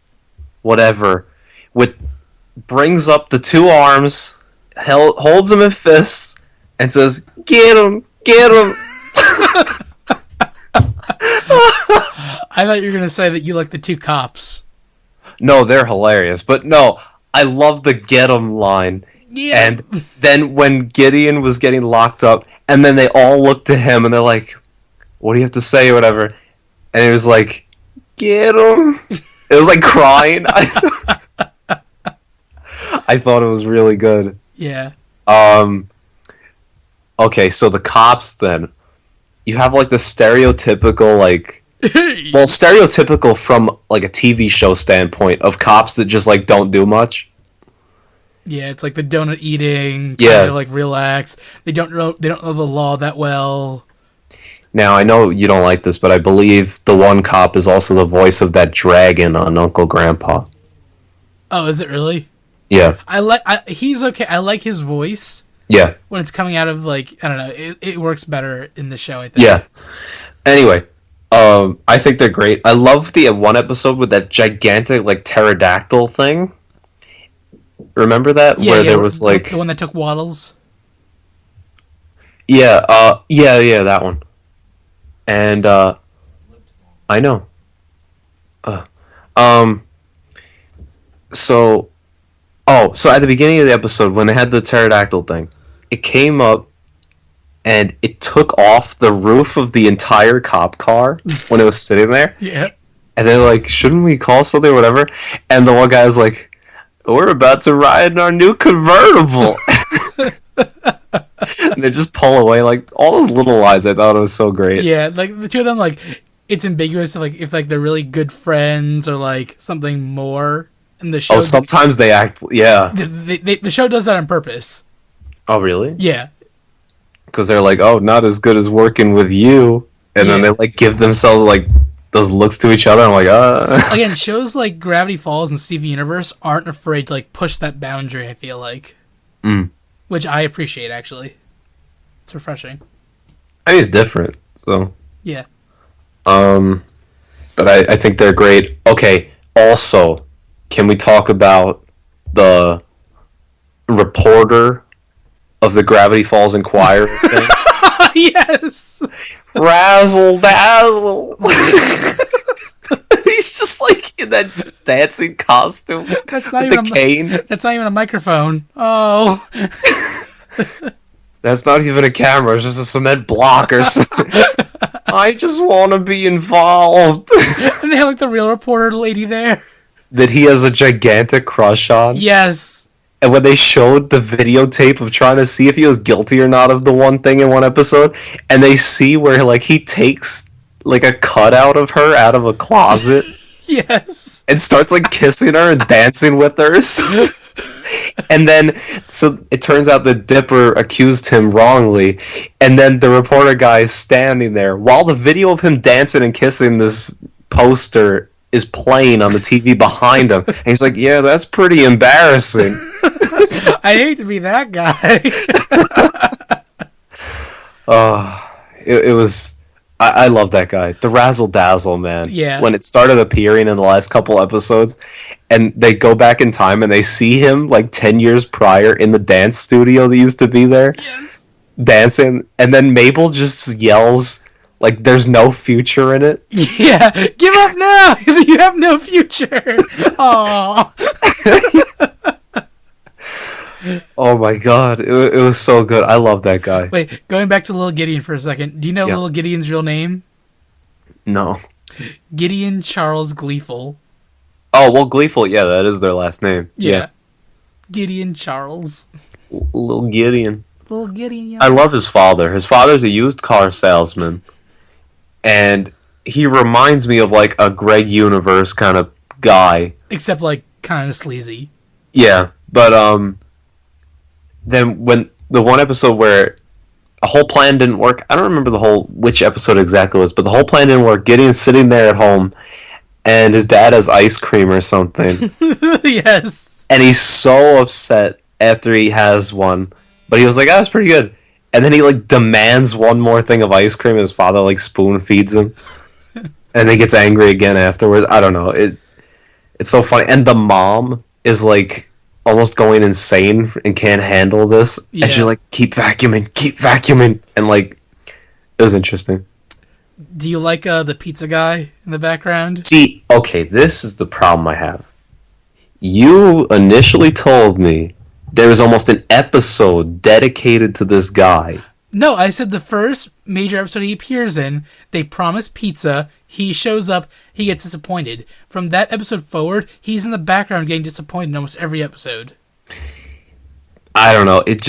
whatever, brings up the two arms, holds them in fists, and says, "Get him! Get him!" I thought you were going to say that you like the two cops. No, they're hilarious. But no, I love the "get 'em" line. Yeah. And then when Gideon was getting locked up, and then they all looked to him, and they're like, "What do you have to say?" or whatever. And it was like, "Get 'em." It was like crying. I thought it was really good. Yeah. Okay, so the cops then. You have like the stereotypical stereotypical from like a TV show standpoint of cops that just like don't do much. Yeah, it's like the donut eating, kind of like relax. They don't know the law that well. Now I know you don't like this, but I believe the one cop is also the voice of that dragon on Uncle Grandpa. Oh, is it really? Yeah. He's okay. I like his voice. Yeah. When it's coming out of, like, I don't know, it works better in the show, I think. Yeah. Anyway, I think they're great. I love the one episode with that gigantic, like, pterodactyl thing. Remember that? Yeah, where there was, like... the one that took Waddles? Yeah, that one. And, I know. So at the beginning of the episode, when they had the pterodactyl thing, it came up and it took off the roof of the entire cop car when it was sitting there. Yeah. And they're like, shouldn't we call something or whatever? And the one guy's like, we're about to ride in our new convertible. And they just pull away. Like, all those little lines, I thought it was so great. Yeah, like, the two of them, like, it's ambiguous of, like, if, like, they're really good friends or, like, something more. In the show, sometimes they act, yeah. The show does that on purpose. Oh, really? Yeah. Because they're like, oh, not as good as working with you. And then they, like, give themselves, like, those looks to each other. I'm like, Again, shows like Gravity Falls and Steven Universe aren't afraid to, like, push that boundary, I feel like. which I appreciate, actually. It's refreshing. I mean, it's different, so... Yeah. But I think they're great. Okay, also, can we talk about the reporter of the Gravity Falls Inquirer thing? Yes! Razzle dazzle! He's just like in that dancing costume That's not with even the cane. That's not even a microphone. Oh. That's not even a camera, it's just a cement block or something. I just want to be involved. And they have like the real reporter lady there. That he has a gigantic crush on. Yes. And when they showed the videotape of trying to see if he was guilty or not of the one thing in one episode, and they see where like he takes like a cutout of her out of a closet. Yes. And starts like kissing her and dancing with her. And then, so it turns out the Dipper accused him wrongly. And then the reporter guy is standing there while the video of him dancing and kissing this poster is playing on the TV behind him. And he's like, yeah, that's pretty embarrassing. I hate to be that guy. It was... I love that guy. The Razzle Dazzle, man. Yeah. When it started appearing in the last couple episodes, and they go back in time and they see him like 10 years prior in the dance studio that used to be there. Yes. Dancing, and then Mabel just yells, like, there's no future in it. Yeah. Give up now! You have no future! Aww. Oh my god, it was so good. I love that guy. Wait, going back to Little Gideon for a second. Do you know Little Gideon's real name? No. Gideon Charles Gleeful. Oh, well, Gleeful, yeah, that is their last name. Yeah. Gideon Charles. Little Gideon. Little Gideon, yeah. I love his father. His father's a used car salesman. And he reminds me of, like, a Greg Universe kind of guy. Except, like, kind of sleazy. Yeah, but, then when the one episode where a whole plan didn't work, I don't remember which episode exactly it was, but the whole plan didn't work. Gideon's sitting there at home, and his dad has ice cream or something. Yes. And he's so upset after he has one, but he was like, that's pretty good. And then he, like, demands one more thing of ice cream, and his father, like, spoon feeds him. And he gets angry again afterwards. I don't know. It's so funny. And the mom is, like, almost going insane and can't handle this. Yeah. And she's like, keep vacuuming. And, like, it was interesting. Do you like the pizza guy in the background? See, okay, this is the problem I have. You initially told me there was almost an episode dedicated to this guy. No, I said the first major episode he appears in, they promise pizza, he shows up, he gets disappointed. From that episode forward, he's in the background getting disappointed in almost every episode. I don't know, it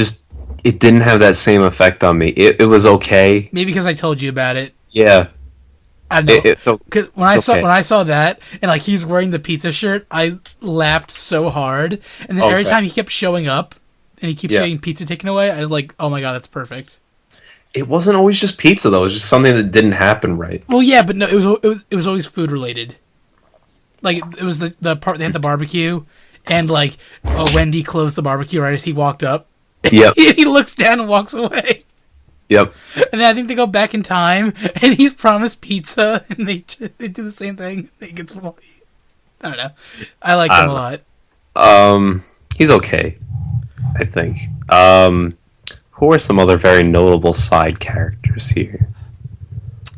didn't have that same effect on me. It was okay. Maybe because I told you about it. Yeah. I don't know. Because when I saw that, and like he's wearing the pizza shirt, I laughed so hard. And then every time he kept showing up, and he keeps getting pizza taken away, I was like, oh my god, that's perfect. It wasn't always just pizza, though. It was just something that didn't happen right. Well, yeah, but no, it was always food related. Like, it was the part they had the barbecue, and like, Wendy closed the barbecue right as he walked up. Yep. He looks down and walks away. Yep. And then I think they go back in time, and he's promised pizza, and they do the same thing. He gets I don't know. I like him a lot. He's okay, I think. Who are some other very notable side characters here?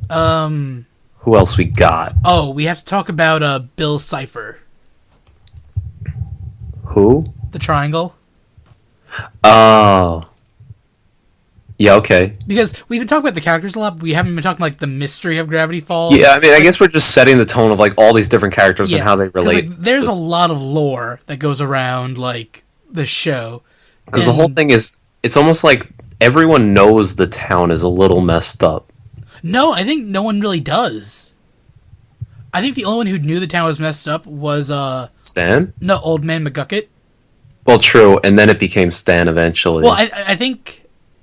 Who else we got? Oh, we have to talk about Bill Cipher. Who? The Triangle. Oh. Yeah, okay. Because we've been talking about the characters a lot, but we haven't been talking like the mystery of Gravity Falls. Yeah, I mean, I guess we're just setting the tone of like all these different characters and how they relate. Like, there's a lot of lore that goes around like the show. Because the whole thing is, it's almost like everyone knows the town is a little messed up. No, I think no one really does. I think the only one who knew the town was messed up was Stan? No, Old Man McGucket. Well, true, and then it became Stan eventually. Well, I think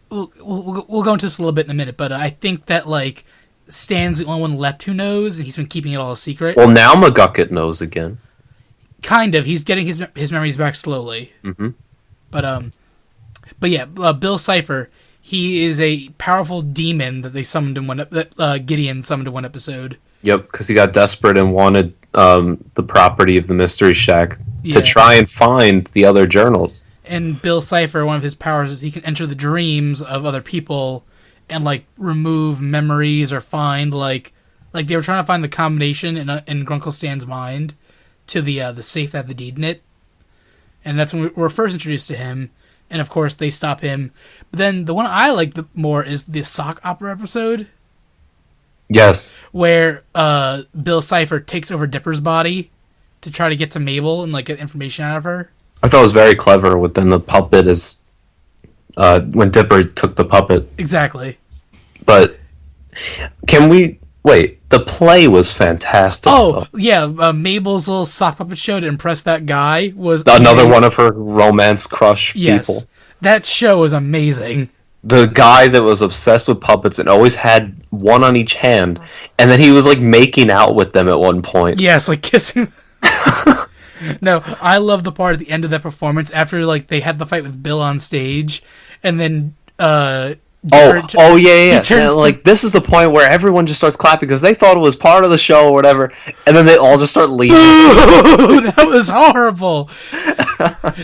we'll go into this a little bit in a minute, but I think that like Stan's the only one left who knows, and he's been keeping it all a secret. Well, now McGucket knows again. Kind of. He's getting his memories back slowly. Mm-hmm. But But yeah, Bill Cipher, he is a powerful demon that they summoned in that Gideon summoned in one episode. Yep, because he got desperate and wanted the property of the Mystery Shack to try and find the other journals. And Bill Cipher, one of his powers is he can enter the dreams of other people and like remove memories or find like they were trying to find the combination in Grunkle Stan's mind to the safe that had the deed in it. And that's when we were first introduced to him. And of course they stop him. But then the one I like more is the sock opera episode. Yes. Where Bill Cipher takes over Dipper's body to try to get to Mabel and like get information out of her. I thought it was very clever within the puppet is when Dipper took the puppet. Exactly. But can we wait? The play was fantastic. Oh, yeah. Mabel's little sock puppet show to impress that guy was another one of her romance crush people. That show was amazing. The guy that was obsessed with puppets and always had one on each hand, and then he was like making out with them at one point. Yes, like kissing. No, I love the part at the end of that performance after like they had the fight with Bill on stage, and then yeah. Like this is the point where everyone just starts clapping because they thought it was part of the show or whatever, and then they all just start leaving. That was horrible.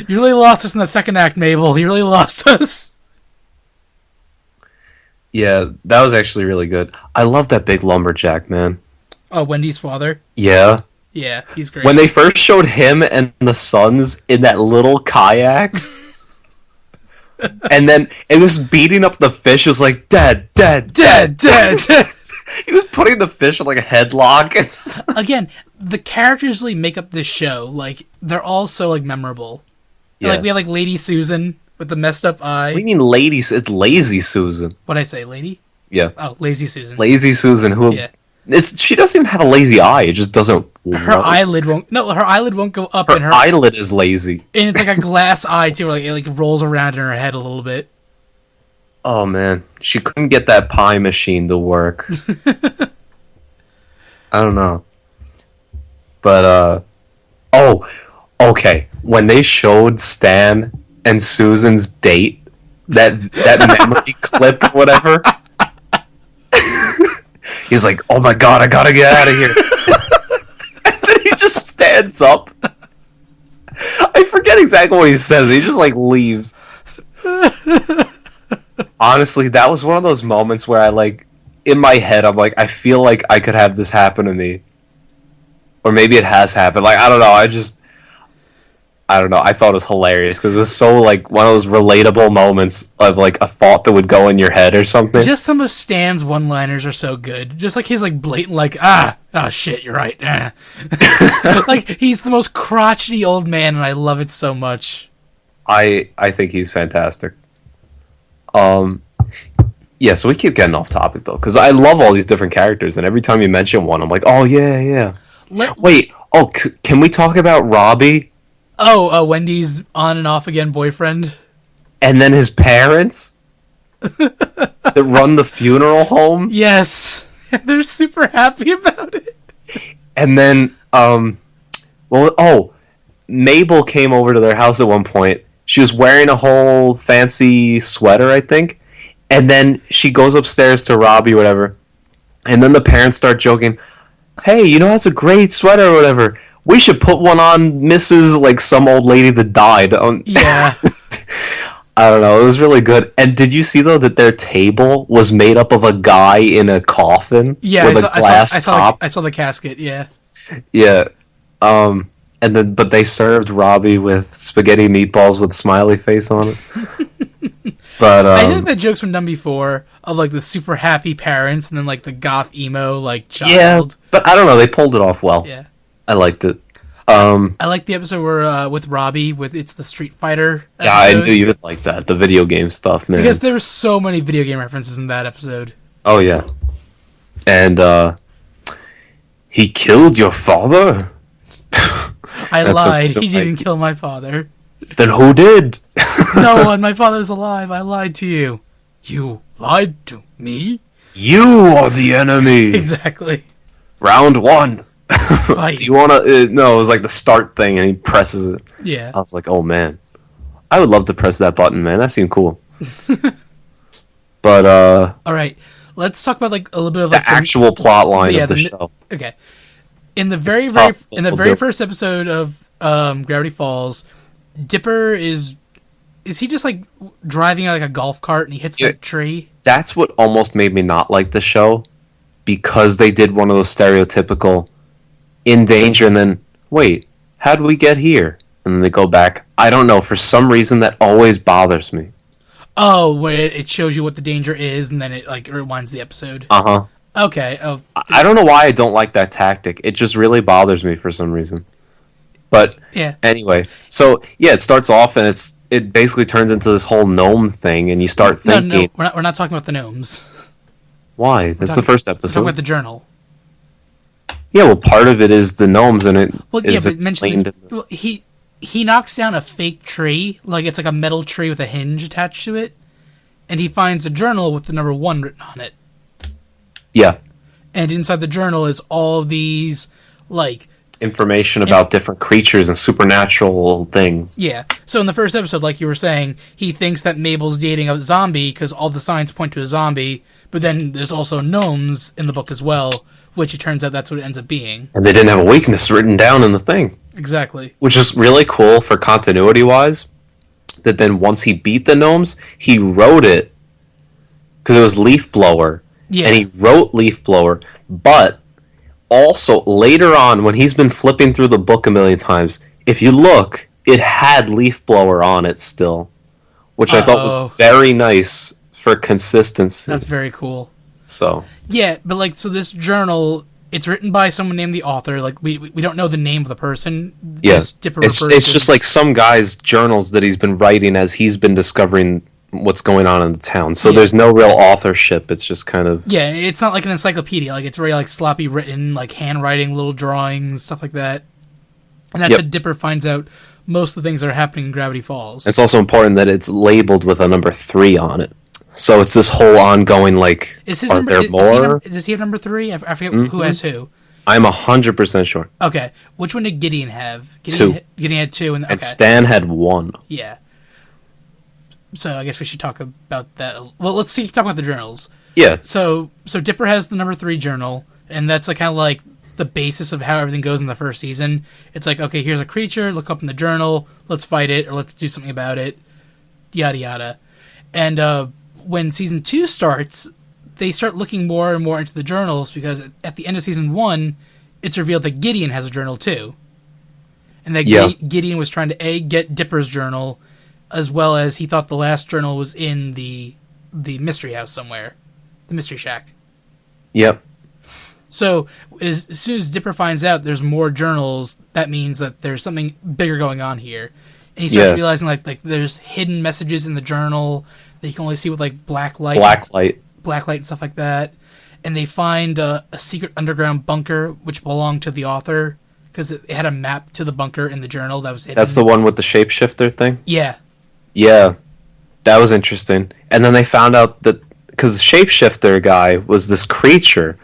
You really lost us in that second act, Mabel. You really lost us. Yeah, that was actually really good. I love that big lumberjack, man. Oh, Wendy's father? Yeah. Yeah, he's great. When they first showed him and the sons in that little kayak, and then it was beating up the fish, it was like, dead. He was putting the fish in like a headlock. Again, the characters really make up this show. Like, they're all so like memorable. Yeah. Like, we have like Lady Susan with the messed up eye. What do you mean Lady? It's Lazy Susan. What'd I say, Lady? Yeah. Oh, Lazy Susan. Lazy Susan, who... Yeah. She doesn't even have a lazy eye. It just doesn't. Her eyelid won't. No, her eyelid won't go up. Her eyelid is lazy, and it's like a glass eye too. Where it like rolls around in her head a little bit. Oh man, she couldn't get that pie machine to work. I don't know, but okay. When they showed Stan and Susan's date, that memory clip, or whatever. He's like, oh my god, I gotta get out of here. And then he just stands up. I forget exactly what he says. He just, like, leaves. Honestly, that was one of those moments where I, like, in my head, I'm like, I feel like I could have this happen to me. Or maybe it has happened. Like, I don't know. I don't know. I thought it was hilarious because it was so like one of those relatable moments of like a thought that would go in your head or something. Just some of Stan's one-liners are so good. Just like his like blatant like shit, you're right. Like he's the most crotchety old man, and I love it so much. I think he's fantastic. Yeah. So we keep getting off topic though, because I love all these different characters, and every time you mention one, I'm like, oh yeah. Wait. Oh, can we talk about Robbie? Oh, Wendy's on and off again boyfriend. And then his parents that run the funeral home. Yes. They're super happy about it. And then, Mabel came over to their house at one point. She was wearing a whole fancy sweater, I think. And then she goes upstairs to Robbie or whatever. And then the parents start joking, hey, that's a great sweater or whatever. We should put one on Mrs. like some old lady that died. Yeah. I don't know. It was really good. And did you see though that their table was made up of a guy in a coffin? Yeah, with a glass top? I saw the casket. Yeah. Yeah. And then, but they served Robbie with spaghetti meatballs with a smiley face on it. But I think that joke's been done before of like the super happy parents and then like the goth emo like child. Yeah, but I don't know. They pulled it off well. Yeah. I liked it. I like the episode where with Robbie it's the Street Fighter episode. Yeah, I knew you would like that. The video game stuff, man. Because there's so many video game references in that episode. Oh yeah. And he killed your father? I lied. He didn't kill my father. Then who did? No one. My father's alive. I lied to you. You lied to me? You are the enemy. Exactly. Round 1. Fight. Do you want to... no, it was like the start thing, and he presses it. Yeah. I was like, oh, man. I would love to press that button, man. That seemed cool. But all right, let's talk about like a little bit of the like actual plot line of the show. Okay, in the very first episode of Gravity Falls, Dipper is he just like driving like a golf cart and he hits that tree? That's what almost made me not like the show, because they did one of those stereotypical in danger and then wait, how did we get here? And then they go back. I don't know, for some reason that always bothers me. Oh, where it shows you what the danger is, and then it like rewinds the episode. Okay. Oh, I don't know why I don't like that tactic. It just really bothers me for some reason. But yeah. Anyway, so yeah, it starts off and it basically turns into this whole gnome thing, and you start thinking. No, we're not talking about the gnomes. Why? That's the first episode. We're talking about the journal. Yeah, well, part of it is the gnomes, and it is explained. He knocks down a fake tree, like it's like a metal tree with a hinge attached to it, and he finds a journal with the number 1 written on it. Yeah. And inside the journal is all these, like... information about different creatures and supernatural things. Yeah. So in the first episode, like you were saying, he thinks that Mabel's dating a zombie because all the signs point to a zombie, but then there's also gnomes in the book as well, which it turns out that's what it ends up being. And they didn't have a weakness written down in the thing. Exactly. Which is really cool for continuity-wise, that then once he beat the gnomes, he wrote it, because it was Leaf Blower, and he wrote Leaf Blower, but also later on, when he's been flipping through the book a million times, if you look, it had Leaf Blower on it still, which I thought was very nice for consistency. That's very cool. So yeah, but like, so this journal, it's written by someone named the author. Like we don't know the name of the person. Yes, it's just like some guy's journals that he's been writing as he's been discovering what's going on in the town. So there's no real authorship. It's just kind of it's not like an encyclopedia. Like it's very like sloppy written, like handwriting, little drawings, stuff like that. And that's how Dipper finds out most of the things that are happening in Gravity Falls. It's also important that it's labeled with a number 3 on it. So it's this whole ongoing, like, is his number, there more? Does he have number 3? I forget who has who. I'm 100% sure. Okay. Which one did Gideon have? 2. Gideon had 2. And Stan had 1. Yeah. So I guess we should talk about that. Well, let's talk about the journals. Yeah. So Dipper has the number 3 journal, and that's like kind of like the basis of how everything goes in the first season. It's like, okay, here's a creature, look up in the journal, let's fight it, or let's do something about it, yada yada. And when season 2 starts, they start looking more and more into the journals, because at the end of season 1, it's revealed that Gideon has a journal too. And that Gideon was trying to get Dipper's journal, as well as he thought the last journal was in the mystery house somewhere. The mystery shack. Yep. So as soon as Dipper finds out there's more journals, that means that there's something bigger going on here. And he starts realizing like there's hidden messages in the journal that you can only see with like black light and stuff like that. And they find a secret underground bunker which belonged to the author, because it had a map to the bunker in the journal that was hidden. That's the one with the shapeshifter thing? Yeah. Yeah. That was interesting. And then they found out that, because the shapeshifter guy was this creature,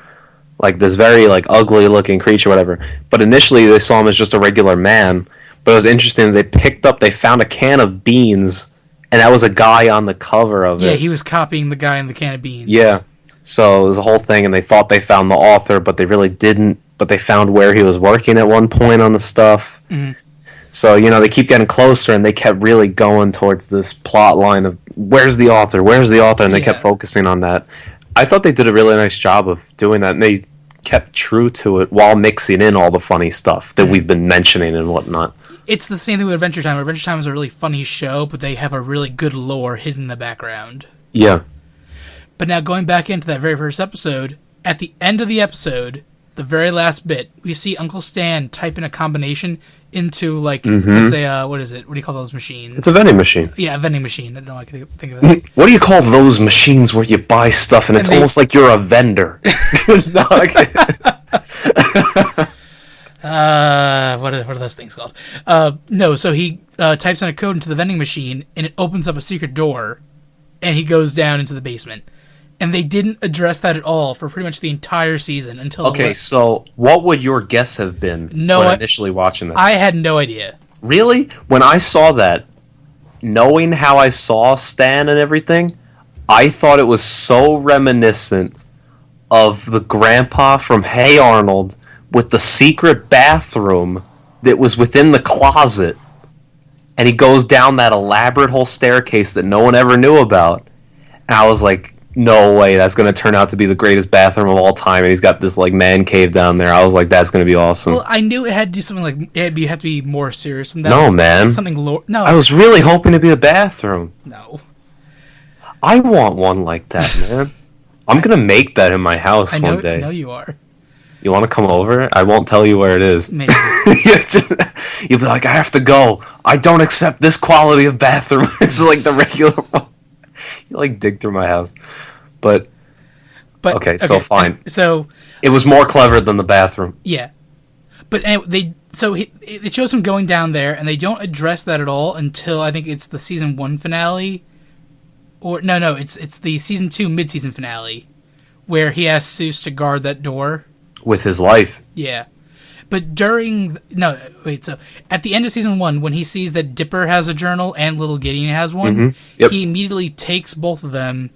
like this very like ugly looking creature, whatever. But initially they saw him as just a regular man. But it was interesting, they found a can of beans, and that was a guy on the cover of it. Yeah, he was copying the guy in the can of beans. Yeah. So it was a whole thing, and they thought they found the author, but they really didn't. But they found where he was working at one point on the stuff. Mm-hmm. So, they keep getting closer, and they kept really going towards this plot line of, where's the author, and they kept focusing on that. I thought they did a really nice job of doing that, and they kept true to it while mixing in all the funny stuff that we've been mentioning and whatnot. It's the same thing with Adventure Time. Adventure Time is a really funny show, but they have a really good lore hidden in the background. Yeah. But now going back into that very first episode, at the end of the episode, the very last bit, we see Uncle Stan type in a combination into, like, let's say, what is it? What do you call those machines? It's a vending machine. Yeah, a vending machine. I don't know, I can think of it. What do you call those machines where you buy stuff and it's almost like you're a vendor? What are those things called? No, so he types in a code into the vending machine, and it opens up a secret door, and he goes down into the basement. And they didn't address that at all for pretty much the entire season until... Okay, so what would your guess have been when initially watching this? I had no idea. Really? When I saw that, knowing how I saw Stan and everything, I thought it was so reminiscent of the grandpa from Hey Arnold with the secret bathroom that was within the closet. And he goes down that elaborate whole staircase that no one ever knew about. And I was like, no way, that's going to turn out to be the greatest bathroom of all time. And he's got this like man cave down there. I was like, that's going to be awesome. Well, I knew it had to do something like, it'd have to be more serious than that. No, man. Something no. I was really hoping to be a bathroom. No. I want one like that, man. I'm going to make that in my house one day. I know you are. You want to come over? I won't tell you where it is. Maybe. You'll be like, I have to go. I don't accept this quality of bathroom. It's like the regular one. You like dig through my house. But okay, so fine. So it was more clever than the bathroom. Yeah. But anyway, it shows him going down there, and they don't address that at all until I think it's the season 1 finale. Or no, it's the season 2 mid-season finale where he asks Seuss to guard that door. With his life. Yeah. But so at the end of season 1, when he sees that Dipper has a journal and Little Gideon has one, he immediately takes both of them,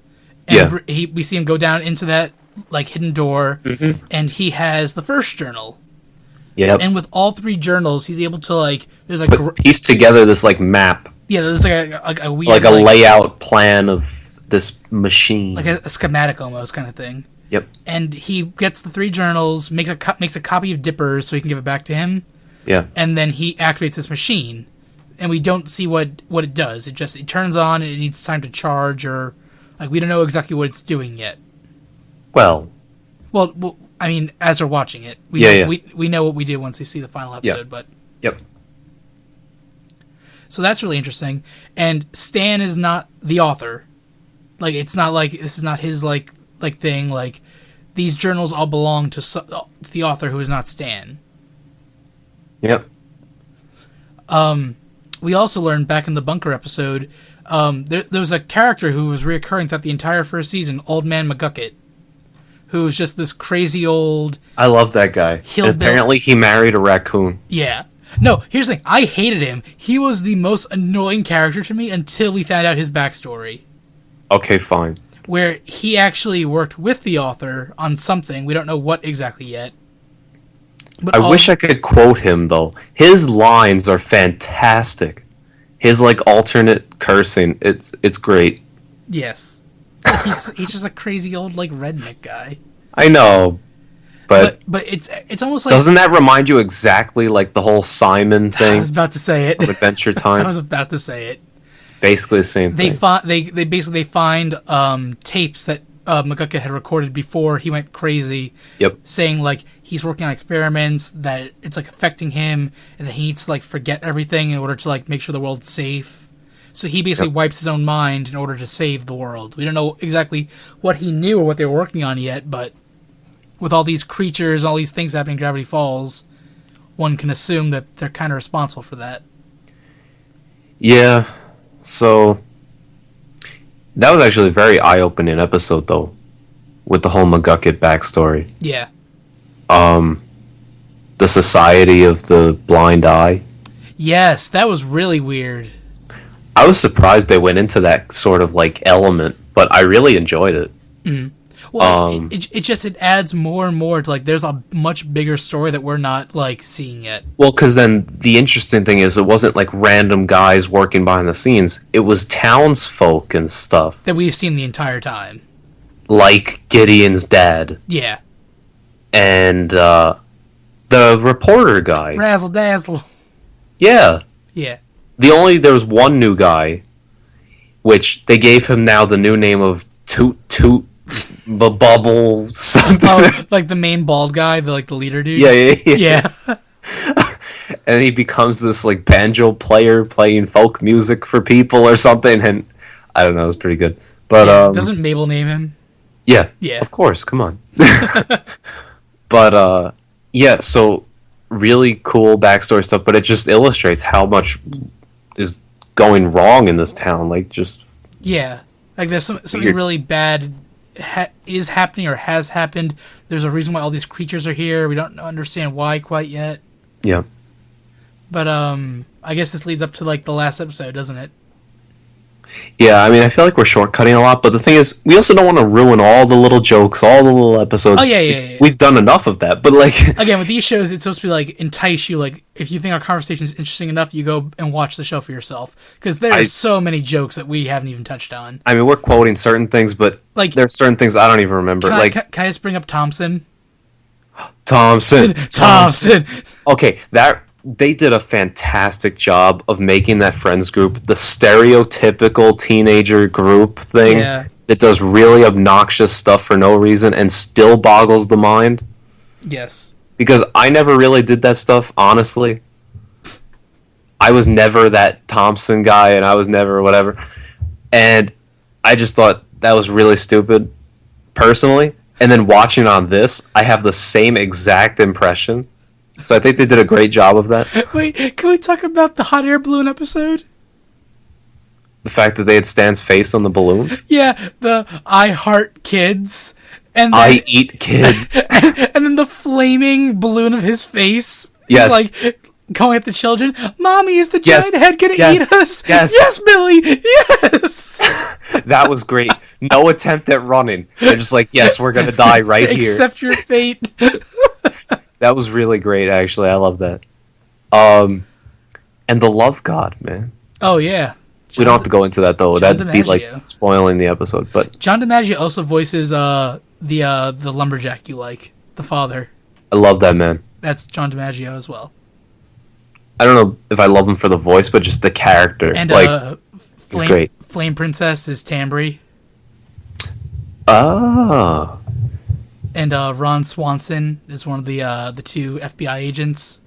and we see him go down into that like hidden door, and he has the first journal. Yep. And with all 3 journals, he's able to like piece together this like map. Yeah, there's like a weird like a layout plan of this machine, like a schematic almost kind of thing. Yep. And he gets the 3 journals, makes a copy of Dipper's so he can give it back to him. Yeah. And then he activates this machine, and we don't see what it does. It turns on, and it needs time to charge, or like we don't know exactly what it's doing yet. Well, I mean, as we're watching it, we know what we do once we see the final episode. But so that's really interesting. And Stan is not the author. Like, it's not like this is not his like thing. Like, these journals all belong to the author, who is not Stan. Yep. We also learned back in the bunker episode, there was a character who was reoccurring throughout the entire first season, Old Man McGucket, who was just this crazy old... I love that guy. Apparently he married a raccoon. Yeah. No, here's the thing. I hated him. He was the most annoying character to me until we found out his backstory. Okay, fine. Where he actually worked with the author on something. We don't know what exactly yet. But I wish I could quote him, though. His lines are fantastic. His, like, alternate cursing, it's great. Yes. He's just a crazy old, like, redneck guy. I know, but it's almost like... Doesn't that remind you exactly, like, the whole Simon thing? I was about to say it. Of Adventure Time? I was about to say it. It's basically the same thing. They basically find tapes that McGucket had recorded before he went crazy. Yep. Saying, like, he's working on experiments, that it's, like, affecting him, and that he needs to, like, forget everything in order to, like, make sure the world's safe. So he basically wipes his own mind in order to save the world. We don't know exactly what he knew or what they were working on yet, but with all these creatures, all these things happening in Gravity Falls, one can assume that they're kind of responsible for that. Yeah, so that was actually a very eye-opening episode, though, with the whole McGucket backstory. Yeah. The Society of the Blind Eye. Yes, that was really weird. I was surprised they went into that sort of, like, element, but I really enjoyed it. Mm-hmm. Well, it adds more and more to, like, there's a much bigger story that we're not, like, seeing yet. Well, because then the interesting thing is it wasn't, like, random guys working behind the scenes. It was townsfolk and stuff. That we've seen the entire time. Like Gideon's dad. Yeah. And, the reporter guy. Razzle dazzle. Yeah. Yeah. There was one new guy, which they gave him now the new name of Toot Bubble something. Oh, like the main bald guy, the leader dude? Yeah. And he becomes this, like, banjo player playing folk music for people or something, and I don't know, it was pretty good. But doesn't Mabel name him? Yeah. Yeah. Of course, come on. But yeah, so really cool backstory stuff, but it just illustrates how much is going wrong in this town. Like, just... Yeah. Like, there's something really bad is happening or has happened. There's a reason why all these creatures are here. We don't understand why quite yet. Yeah. But, I guess this leads up to, like, the last episode, doesn't it? Yeah, I mean, I feel like we're shortcutting a lot, but the thing is, we also don't want to ruin all the little jokes, all the little episodes. Oh, yeah. We've done enough of that, but, like... Again, with these shows, it's supposed to be, like, entice you. Like, if you think our conversation is interesting enough, you go and watch the show for yourself. Because there are so many jokes that we haven't even touched on. I mean, we're quoting certain things, but like, there's certain things I don't even remember. Can I just bring up Thompson? Thompson. Okay, they did a fantastic job of making that friends group the stereotypical teenager group thing that does really obnoxious stuff for no reason and still boggles the mind. Yes. Because I never really did that stuff, honestly. I was never that Thompson guy, and I was never whatever. And I just thought that was really stupid, personally. And then watching on this, I have the same exact impression. So I think they did a great job of that. Wait, can we talk about the hot air balloon episode? The fact that they had Stan's face on the balloon? Yeah, the I heart kids. And then, I eat kids. And then the flaming balloon of his face. Yes. He's like going at the children. Mommy, is the giant head going to eat us? Yes. Yes, Billy. Yes. That was great. No attempt at running. They're just like, yes, we're going to die right here. Accept your fate. That was really great, actually. I love that. And the love god, man. Oh, yeah. We don't have to go into that, though. That'd be like spoiling the episode. But John DiMaggio also voices the lumberjack you like, the father. I love that man. That's John DiMaggio as well. I don't know if I love him for the voice, but just the character. And he's great. Flame Princess is Tambry. Oh. And Ron Swanson is one of the two FBI agents.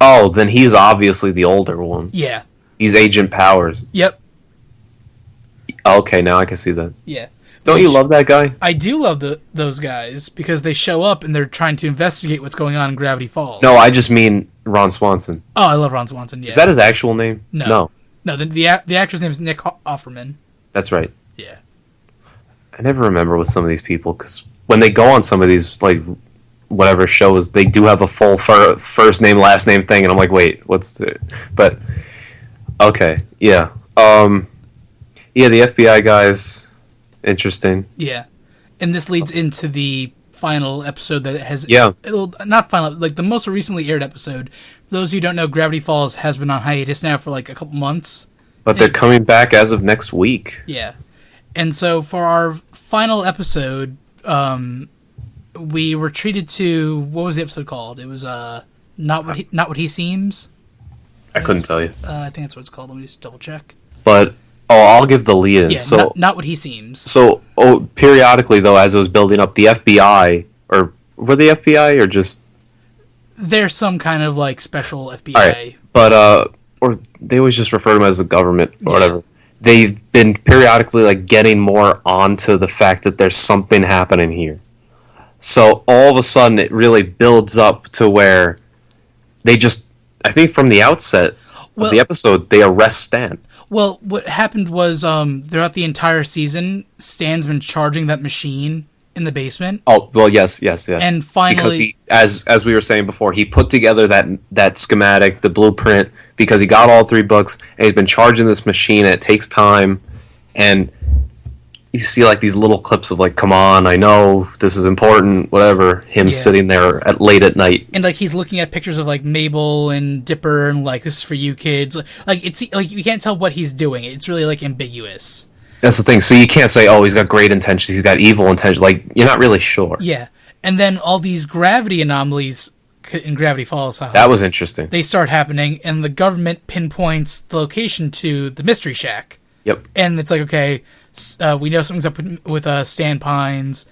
Oh, then he's obviously the older one. Yeah. He's Agent Powers. Yep. Okay, now I can see that. Yeah. Don't you love that guy? I do love those guys because they show up and they're trying to investigate what's going on in Gravity Falls. No, I just mean Ron Swanson. Oh, I love Ron Swanson, yeah. Is that his actual name? No. No, the actor's name is Nick Offerman. That's right. Yeah. I never remember with some of these people because when they go on some of these, like, whatever shows, they do have a full first name, last name thing, and I'm like, wait, what's the... But, okay, yeah. Yeah, the FBI guys, interesting. Yeah. And this leads into the final episode that has... Yeah. Not final, like the most recently aired episode. For those who don't know, Gravity Falls has been on hiatus now for like a couple months. But they're coming back as of next week. Yeah. And so for our final episode, we were treated to... What was the episode called? It was Not What He Seems. I couldn't tell you. I think that's what it's called. Let me just double check. But... Oh, I'll give the lead-in. Yeah, so, not What He Seems. So, periodically, though, as it was building up, the FBI... Or were they FBI, or just... There's some kind of, like, special FBI. All right. But, or they always just refer to them as the government, or whatever. They've been periodically, like, getting more onto the fact that there's something happening here. So, all of a sudden, it really builds up to where they just... I think from the outset of the episode, they arrest Stan. Well, what happened was, throughout the entire season, Stan's been charging that machine in the basement. Oh, well, yes. And finally... Because he, as we were saying before, he put together that schematic, the blueprint, because he got all 3 books, and he's been charging this machine, and it takes time, and you see, like, these little clips of, like, come on, I know, this is important, whatever, him sitting there late at night. And, like, he's looking at pictures of, like, Mabel and Dipper, and, like, this is for you kids. Like, it's, like, you can't tell what he's doing. It's really, like, ambiguous. That's the thing. So you can't say, oh, he's got great intentions, he's got evil intentions. Like, you're not really sure. Yeah. And then all these gravity anomalies in Gravity Falls. That was interesting. They start happening, and the government pinpoints the location to the Mystery Shack. Yep. And it's like, okay, we know something's up with Stan Pines,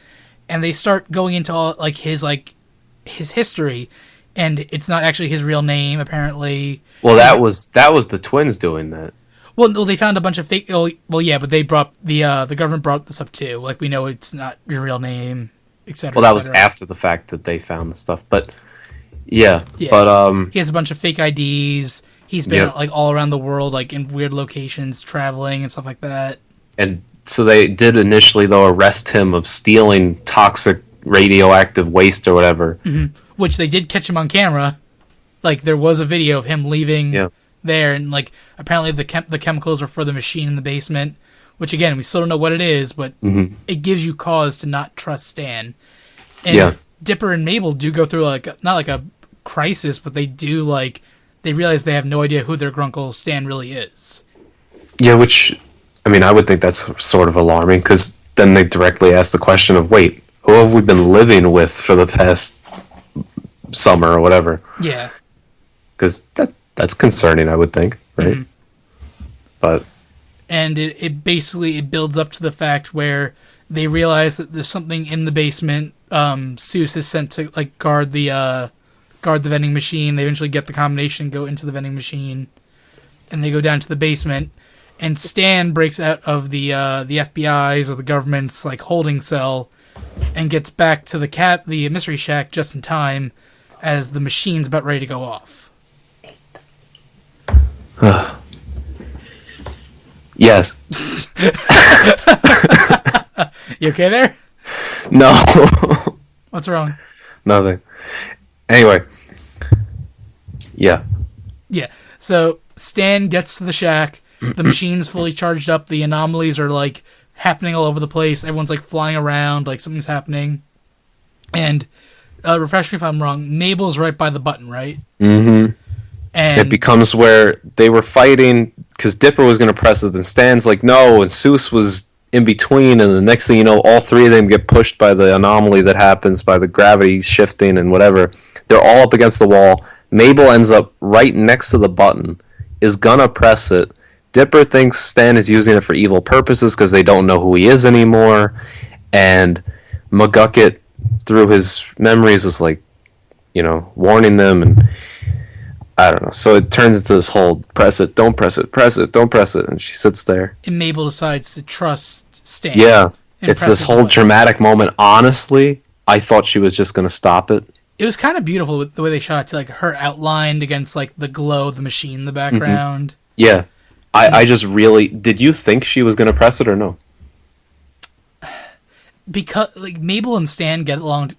and they start going into all his history, and it's not actually his real name apparently. Well, that was the twins doing that. Well, no, they found a bunch of fake. Well, yeah, but they brought the government brought this up too. Like, we know it's not your real name, etc. Well, that was after the fact that they found the stuff, but yeah. But he has a bunch of fake IDs. He's been like all around the world, like in weird locations, traveling and stuff like that. And so they did initially, though, arrest him of stealing toxic radioactive waste or whatever. Mm-hmm. Which they did catch him on camera. Like, there was a video of him leaving there, and like apparently the chemicals are for the machine in the basement, which again we still don't know what it is, but it gives you cause to not trust Stan. And Dipper and Mabel do go through like not like a crisis, but they do like they realize they have no idea who their grunkle Stan really is. Yeah, which I mean, I would think that's sort of alarming because then they directly ask the question of, wait, who have we been living with for the past summer or whatever? Yeah. Because that's concerning, I would think, right? But and it basically it builds up to the fact where they realize that there's something in the basement. Seuss is sent to like guard the vending machine. They eventually get the combination, go into the vending machine, and they go down to the basement. And Stan breaks out of the FBI's or the government's like holding cell, and gets back to the mystery shack just in time, as the machine's about ready to go off. Yes. You okay there? No. What's wrong? Nothing. Anyway. Yeah. Yeah. So Stan gets to the shack. The machine's fully charged up. The anomalies are like happening all over the place. Everyone's like flying around, like something's happening. And refresh me if I'm wrong. Mabel's right by the button, right? Mm-hmm. And it becomes where they were fighting because Dipper was going to press it, and Stan's like, no, and Seuss was in between, and the next thing you know, all three of them get pushed by the anomaly that happens by the gravity shifting and whatever. They're all up against the wall. Mabel ends up right next to the button, is gonna press it. Dipper thinks Stan is using it for evil purposes because they don't know who he is anymore, and McGucket, through his memories, is like, warning them, and I don't know. So it turns into this whole press it, don't press it, press it, don't press it, and she sits there. And Mabel decides to trust Stan. Yeah, it's this whole dramatic moment. Honestly, I thought she was just going to stop it. It was kind of beautiful with the way they shot it, to like her outlined against like the glow of the machine in the background. Mm-hmm. Yeah, I just really. Did you think she was going to press it or no? Because like Mabel and Stan get along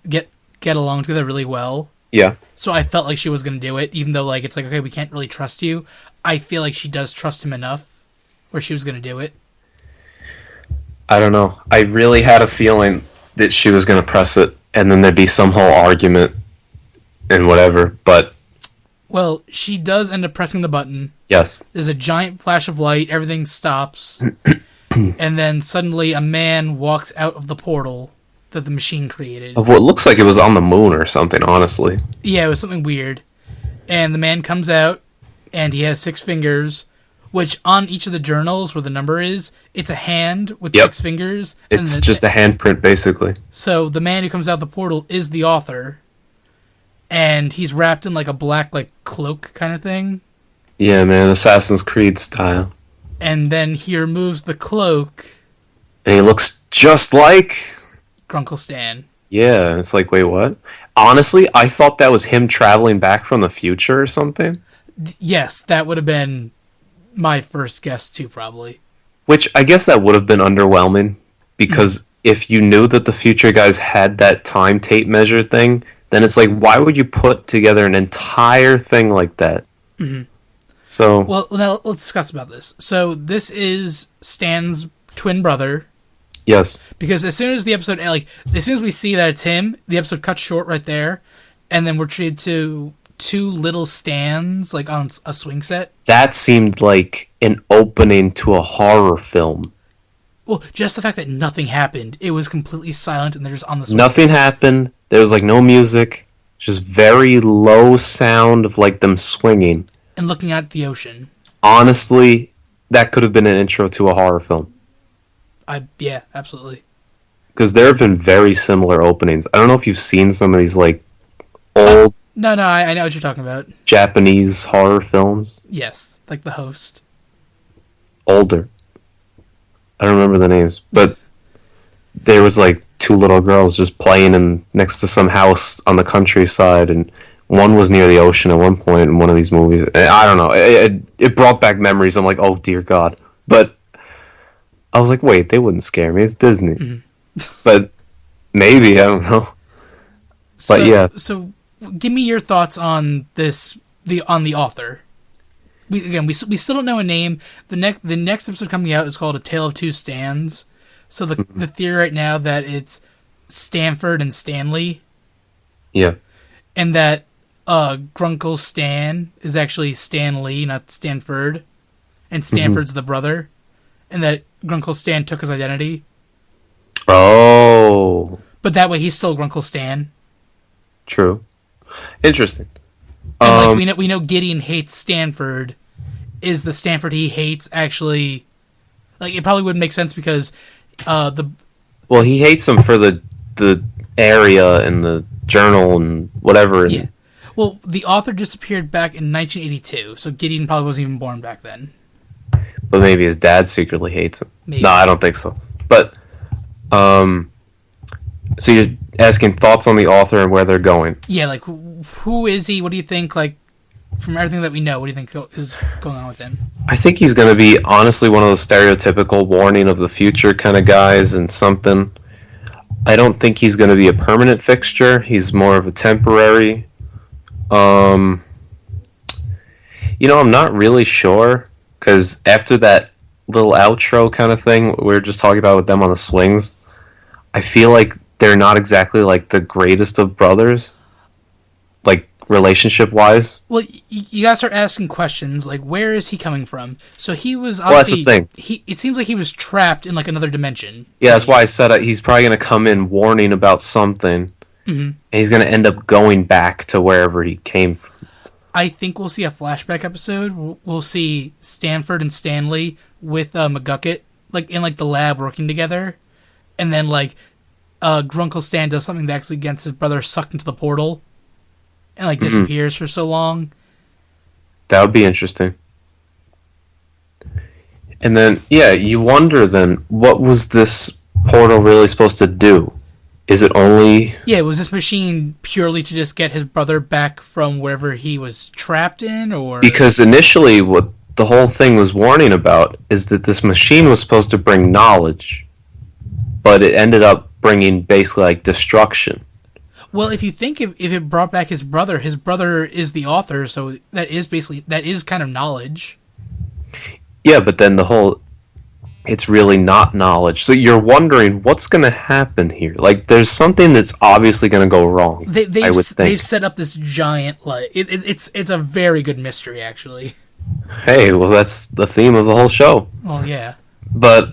together really well. Yeah. So I felt like she was going to do it, even though like it's like, okay, we can't really trust you. I feel like she does trust him enough where she was going to do it. I don't know. I really had a feeling that she was going to press it, and then there'd be some whole argument and whatever, but... Well, she does end up pressing the button. Yes. There's a giant flash of light, everything stops, and then suddenly a man walks out of the portal that the machine created. Of what looks like it was on the moon or something, honestly. Yeah, it was something weird. And the man comes out, and he has 6 fingers, which on each of the journals where the number is, it's a hand with 6 fingers. It's just a handprint, basically. So the man who comes out the portal is the author, and he's wrapped in like a black like cloak kind of thing. Yeah, man, Assassin's Creed style. And then he removes the cloak. And he looks just like... Grunkle Stan. Yeah, and it's like, wait, what? Honestly, I thought that was him traveling back from the future or something. Yes, that would have been my first guess too, probably. Which I guess that would have been underwhelming, because if you knew that the future guys had that time tape measure thing, then it's like, why would you put together an entire thing like that? Mm-hmm. So, well, now let's discuss about this. So this is Stan's twin brother. Yes. Because as soon as the episode, like, as soon as we see that it's him, the episode cuts short right there, and then we're treated to 2 little Stans, like, on a swing set. That seemed like an opening to a horror film. Well, just the fact that nothing happened. It was completely silent, and they're just on the swing Nothing set. happened. There was, like, no music. Just very low sound of, like, them swinging. And looking out at the ocean. Honestly, that could have been an intro to a horror film. Yeah, absolutely. Because there have been very similar openings. I don't know if you've seen some of these, like, old... No, I know what you're talking about. Japanese horror films. Yes, like The Host. Older. I don't remember the names. But there was, like, 2 little girls just playing next to some house on the countryside, and one was near the ocean at one point in one of these movies. And I don't know. It brought back memories. I'm like, oh, dear God. But... I was like, wait, they wouldn't scare me. It's Disney. Mm-hmm. But maybe, I don't know. But yeah. So give me your thoughts on this, on the author. we still don't know a name. The next episode coming out is called A Tale of Two Stans. So the theory right now that it's Stanford and Stanley. Yeah. And that Grunkle Stan is actually Stan Lee, not Stanford. And Stanford's the brother. And that Grunkle Stan took his identity. Oh. But that way he's still Grunkle Stan. True. Interesting. And we know Gideon hates Stanford. Is the Stanford he hates actually... Like, it probably wouldn't make sense because Well, he hates him for the area and the journal and whatever. Yeah. Well, the author disappeared back in 1982, so Gideon probably wasn't even born back then. But maybe his dad secretly hates him. Maybe. No, I don't think so. But, so you're asking thoughts on the author and where they're going. Yeah, like, who is he? What do you think, like, from everything that we know, what do you think is going on with him? I think he's going to be, honestly, one of those stereotypical warning of the future kind of guys and something. I don't think he's going to be a permanent fixture. He's more of a temporary. I'm not really sure, because after that little outro kind of thing we were just talking about with them on the swings, I feel like they're not exactly like the greatest of brothers, like relationship wise. Well, you gotta start asking questions like, where is he coming from? So he was obviously, well, that's the thing. It seems like he was trapped in like another dimension. Yeah, that's why I said he's probably going to come in warning about something, and he's going to end up going back to wherever he came from. I think we'll see a flashback episode. We'll see Stanford and Stanley with McGucket, like in like the lab working together, and then like Grunkle Stan does something that actually gets his brother sucked into the portal, and like disappears for so long. That would be interesting. And then, yeah, you wonder then, what was this portal really supposed to do? Is it only... Yeah, was this machine purely to just get his brother back from wherever he was trapped in, or... Because initially, what the whole thing was warning about is that this machine was supposed to bring knowledge, but it ended up bringing basically, like, destruction. Well, if you think if it brought back his brother is the author, so that is kind of knowledge. Yeah, but then it's really not knowledge. So you're wondering what's going to happen here. Like, there's something that's obviously going to go wrong. I would think they've set up this giant, like, it's a very good mystery, actually. Hey, well, that's the theme of the whole show. Well, yeah. But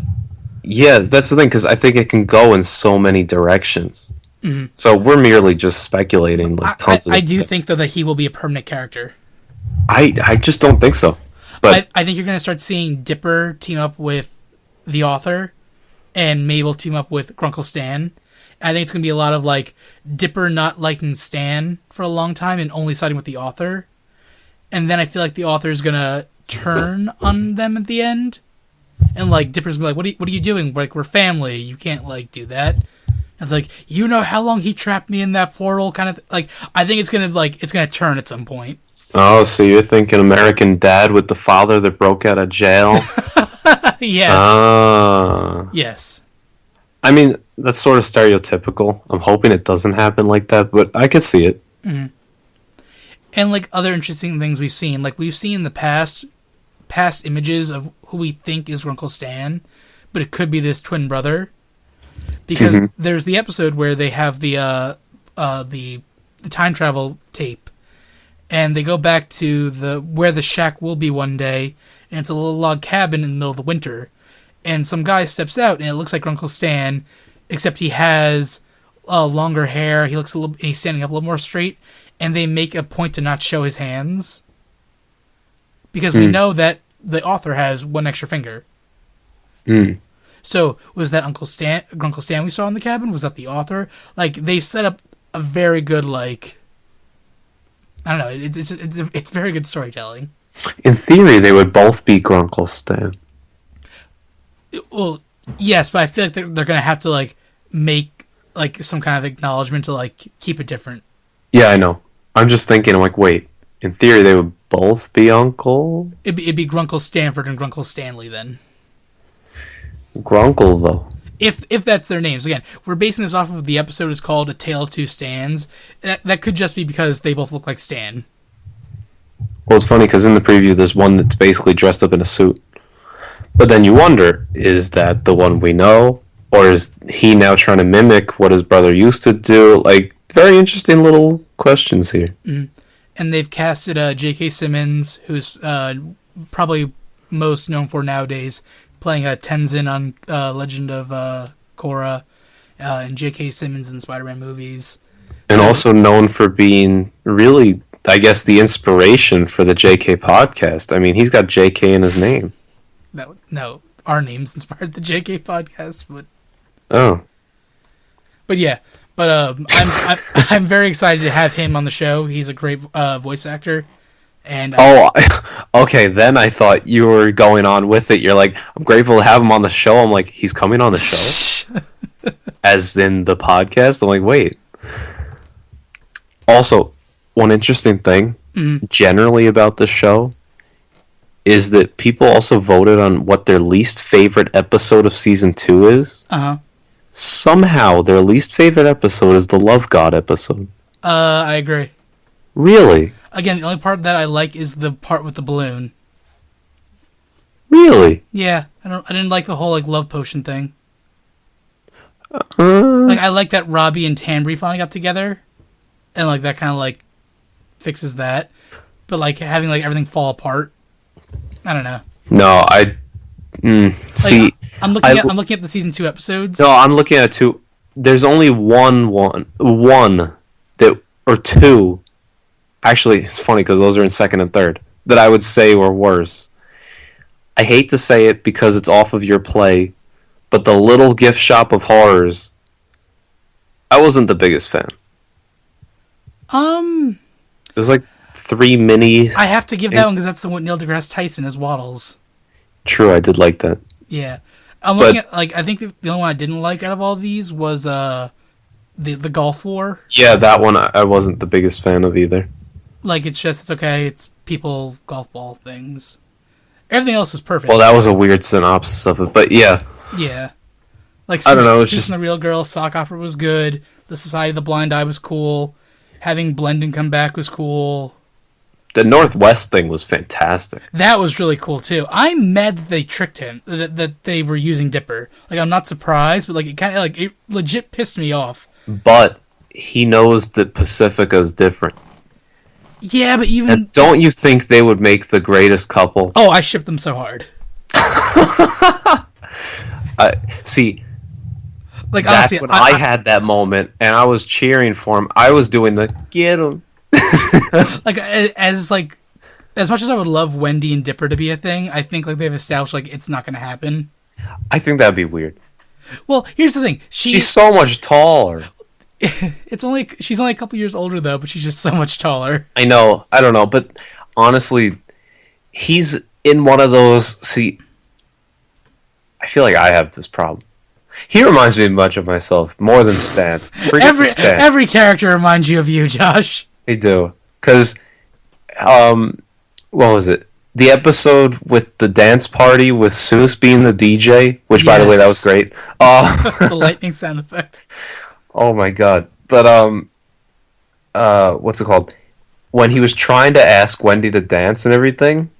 yeah, that's the thing, because I think it can go in so many directions. Mm-hmm. So we're merely just speculating, like tons of. I do think though that he will be a permanent character. I just don't think so. But I think you're going to start seeing Dipper team up with the author, and Mabel team up with Grunkle Stan. I think it's going to be a lot of, like, Dipper not liking Stan for a long time and only siding with the author. And then I feel like the author is going to turn on them at the end. And, like, Dipper's going to be like, what are you doing? Like, we're family. You can't, like, do that. And it's like, you know how long he trapped me in that portal? Kind of, like, I think it's going to turn at some point. Oh, so you're thinking American Dad with the father that broke out of jail? Yes. Yes. I mean, that's sort of stereotypical. I'm hoping it doesn't happen like that, but I could see it. Mm-hmm. And, like, other interesting things we've seen. Like, we've seen in the past images of who we think is Grunkle Stan, but it could be this twin brother. Because there's the episode where they have the time travel tape. And they go back to where the shack will be one day, and it's a little log cabin in the middle of the winter. And some guy steps out, and it looks like Grunkle Stan, except he has longer hair. He looks and he's standing up a little more straight. And they make a point to not show his hands, because we know that the author has one extra finger. So was that Grunkle Stan we saw in the cabin? Was that the author? Like, they've set up a very good, like, I don't know. It's very good storytelling. In theory, they would both be Grunkle Stan. Well, yes, but I feel like they're going to have to, like, make, like, some kind of acknowledgement to, like, keep it different. Yeah, I know. I'm just thinking, I'm like, wait. In theory, they would both be Uncle? It'd be Grunkle Stanford and Grunkle Stanley then. Grunkle, though. If that's their names. Again, we're basing this off of the episode is called A Tale of Two Stans. That could just be because they both look like Stan. Well, it's funny because in the preview, there's one that's basically dressed up in a suit. But then you wonder, is that the one we know? Or is he now trying to mimic what his brother used to do? Like, very interesting little questions here. Mm-hmm. And they've casted J.K. Simmons, who's probably most known for nowadays playing Tenzin on Legend of Korra, and J.K. Simmons in Spider-Man movies. And also known for being really, I guess, the inspiration for the J.K. podcast. I mean, he's got J.K. in his name. No, our names inspired the J.K. podcast, but... Oh. But yeah, I'm very excited to have him on the show. He's a great voice actor. And okay, then I thought you were going on with it. You're like, I'm grateful to have him on the show. I'm like, he's coming on the show? As in the podcast? I'm like, wait. Also, one interesting thing generally about the show is that people also voted on what their least favorite episode of season 2 is. Uh-huh. Somehow, their least favorite episode is the Love God episode. I agree. Really? Again, the only part that I like is the part with the balloon. Really? Yeah, I didn't like the whole love potion thing. I like that Robbie and Tambry finally got together, and that kind of fixes that. But having everything fall apart, I don't know. No, see. I'm looking at the season 2 episodes. No, I'm looking at 2. There's only one that, or 2. Actually, it's funny because those are in 2nd and 3rd that I would say were worse. I hate to say it because it's off of your play, but the Little Gift Shop of Horrors, I wasn't the biggest fan. It was 3 minis. I have to give that one because that's the one Neil deGrasse Tyson as Waddles. True, I did like that. Yeah. I'm looking at, I think the only one I didn't like out of all these was the Gulf War. Yeah, that one I wasn't the biggest fan of either. It's okay. It's people golf ball things. Everything else was perfect. Well, that was a weird synopsis of it, but yeah. Yeah. I don't know. It's just the Real Girl sock opera was good. The Society of the Blind Eye was cool. Having Blendon come back was cool. The Northwest thing was fantastic. That was really cool too. I'm mad that they tricked him. That they were using Dipper. I'm not surprised, but it kind of it legit pissed me off. But he knows that Pacifica's different. Yeah, but even... And don't you think they would make the greatest couple? Oh, I ship them so hard. See, that's honestly, when I had that moment, and I was cheering for him. I was doing the, get him. As much as I would love Wendy and Dipper to be a thing, I think they've established it's not going to happen. I think that'd be weird. Well, here's the thing. She's so much taller. She's only a couple years older though, but she's just so much taller. I know. I don't know, but honestly, he's in one of those. See, I feel like I have this problem. He reminds me much of myself, more than Stan. Every character reminds you of you, Josh. They do, because what was it? The episode with the dance party with Seuss being the DJ, which by the way, that was great. The lightning sound effect. Oh my god. But what's it called? When he was trying to ask Wendy to dance and everything,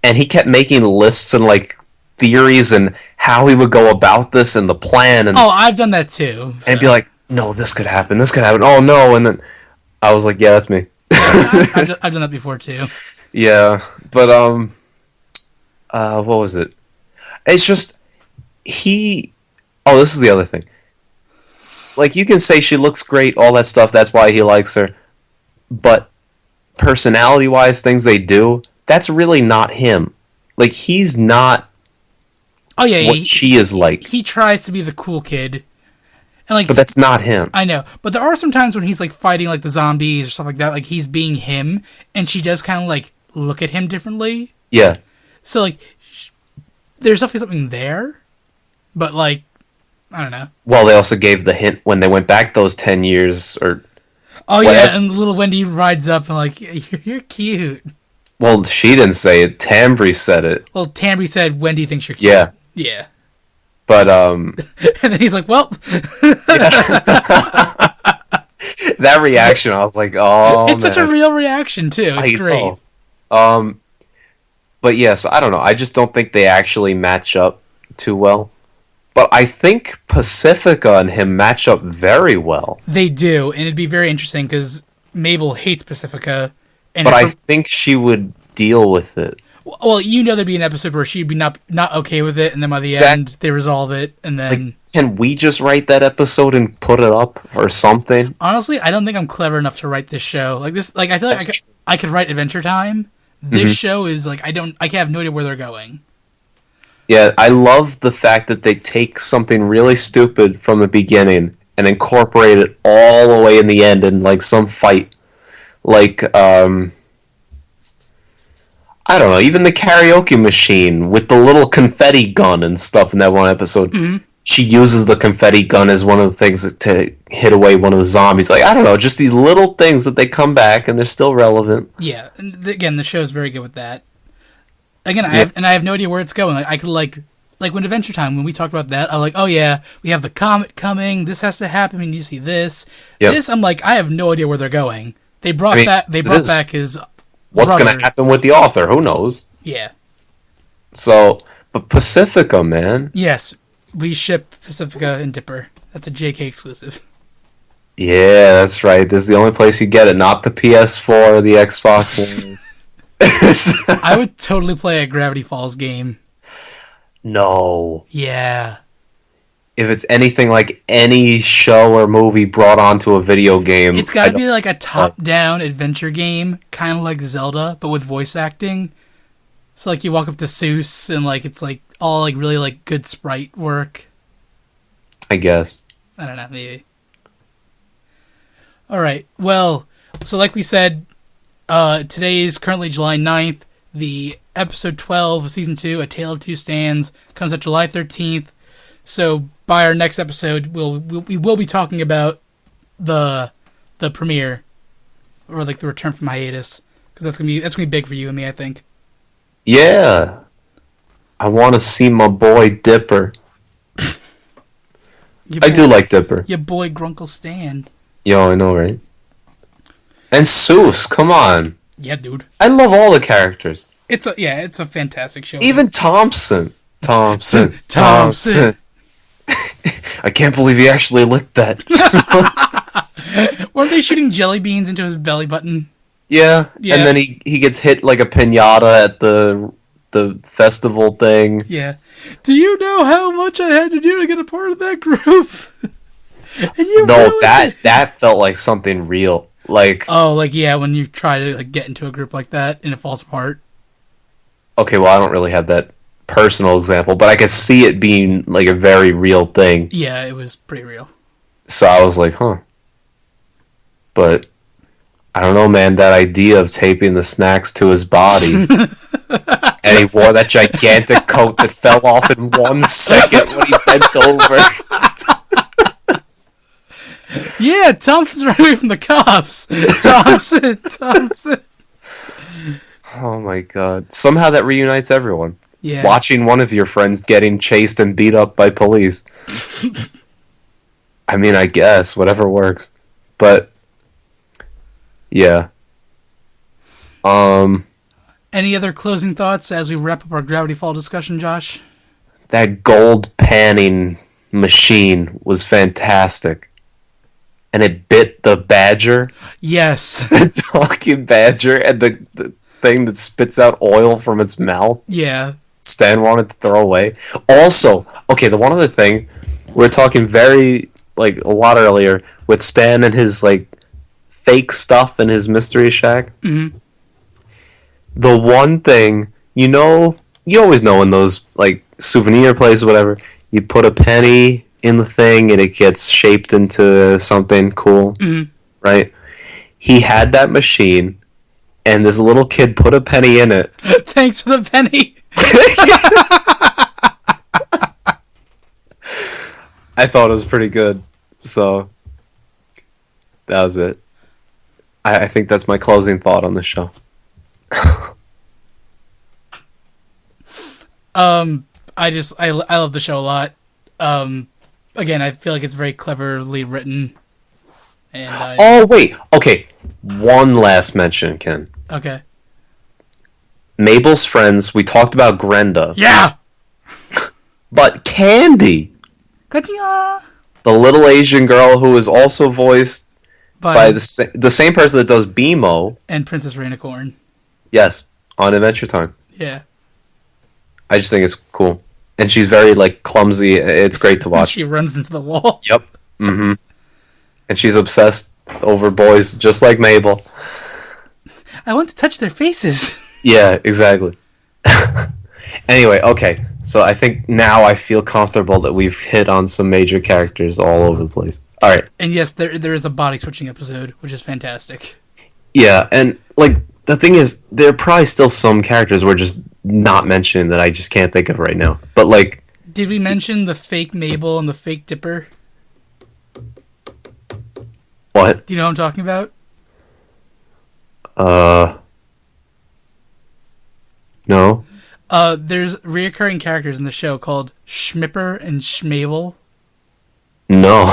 and he kept making lists and theories and how he would go about this and the plan, and I've done that too. So. And be like, no, this could happen, oh no, and then I was like, yeah, that's me. I've done that before too. Yeah, but what was it? It's just this is the other thing. You can say she looks great, all that stuff, that's why he likes her. But personality-wise, things they do, that's really not him. He's not what she is like. He tries to be the cool kid. And but that's not him. I know. But there are some times when he's fighting the zombies or stuff like that, he's being him, and she does kind of look at him differently. Yeah. So there's definitely something there, but I don't know. Well, they also gave the hint when they went back those 10 years or... Oh, yeah, and little Wendy rides up and you're cute. Well, she didn't say it. Tambry said it. Well, Tambry said Wendy thinks you're cute. Yeah. Yeah. But, and then he's like, well... That reaction, I was like, oh, it's such a real reaction, too. It's great. But yes, I don't know. I just don't think they actually match up too well. But I think Pacifica and him match up very well. They do, and it'd be very interesting because Mabel hates Pacifica. But I think she would deal with it. Well, there'd be an episode where she'd be not okay with it, and then by the end they resolve it, and then... Like, can we just write that episode and put it up or something? Honestly, I don't think I'm clever enough to write this show. Like this, like I feel like I could write Adventure Time. This show is like I have no idea where they're going. Yeah, I love the fact that they take something really stupid from the beginning and incorporate it all the way in the end in like some fight. Like, I don't know, even the karaoke machine with the little confetti gun and stuff in that one episode. Mm-hmm. She uses the confetti gun as one of the things to hit away one of the zombies. Like, I don't know, just these little things that they come back and they're still relevant. Yeah, and again, the show's very good with that. Again, I have no idea where it's going. Like, I could like when Adventure Time, when we talked about that, I'm like, oh yeah, we have the comet coming. This has to happen, and you see this. Yep. This, I'm like, I have no idea where they're going. They brought back his. What's going to happen with the author? Who knows? Yeah. So, but Pacifica, man. Yes, we ship Pacifica and Dipper. That's a JK exclusive. Yeah, that's right. This is the only place you get it, not the PS4 or the Xbox One. I would totally play a Gravity Falls game. No. Yeah. If it's anything like any show or movie brought onto a video game... It's got to be like a top-down adventure game, kind of like Zelda, but with voice acting. So like you walk up to Seuss, and like it's like all like really like good sprite work. I guess. I don't know, maybe. Alright, well, so like we said... today is currently July 9th. The episode 12 of season 2, A Tale of Two Stands, comes out July 13th. So by our next episode, we will be talking about the premiere, or like the return from hiatus, because that's gonna be big for you and me, I think. Yeah, I want to see my boy Dipper. I do like Dipper. Your boy Grunkle Stan. Yo, I know, right? And Seuss, come on. Yeah, dude. I love all the characters. It's a fantastic show. Even Thompson. Thompson. I can't believe he actually licked that. Weren't they shooting jelly beans into his belly button? Yeah. And then he gets hit like a piñata at the festival thing. Yeah. Do you know how much I had to do to get a part of that group? And that felt like something real. Like, when you try to like get into a group like that and it falls apart. Okay, well, I don't really have that personal example, but I could see it being like a very real thing. Yeah, it was pretty real. So I was like, huh. But I don't know, man, that idea of taping the snacks to his body. And he wore that gigantic coat that fell off in 1 second when he bent over. Yeah, Thompson's right away from the cops. Thompson. Oh my god. Somehow that reunites everyone. Yeah. Watching one of your friends getting chased and beat up by police. I mean, I guess, whatever works. But, yeah. Any other closing thoughts as we wrap up our Gravity Fall discussion, Josh? That gold panning machine was fantastic. And it bit the badger. Yes. The talking badger and the thing that spits out oil from its mouth. Yeah. Stan wanted to throw away. Also, okay, the one other thing, we were talking a lot earlier with Stan and his, like, fake stuff in his mystery shack. Mm-hmm. The one thing, you always know in those, like, souvenir places or whatever, you put a penny in the thing and it gets shaped into something cool, right? He had that machine, and this little kid put a penny in it. Thanks for the penny. I thought it was pretty good, so that was it. I think that's my closing thought on the show. I love the show a lot. Again, I feel like it's very cleverly written. And oh, wait. Okay. One last mention, Ken. Okay. Mabel's friends. We talked about Grenda. Yeah. But Candy, the little Asian girl who is also voiced by the same person that does BMO and Princess Rainicorn. Yes, on Adventure Time. Yeah. I just think it's cool. And she's very, like, clumsy. It's great to watch. She runs into the wall. Yep. Mm-hmm. And she's obsessed over boys just like Mabel. I want to touch their faces. Yeah, exactly. Anyway, okay. So I think now I feel comfortable that we've hit on some major characters all over the place. All right. And yes, there is a body switching episode, which is fantastic. Yeah, and, like, the thing is, there are probably still some characters we're just not mentioning that I just can't think of right now. But, like... Did we mention the fake Mabel and the fake Dipper? What? Do you know what I'm talking about? No. There's reoccurring characters in the show called Schmipper and Schmabel. No.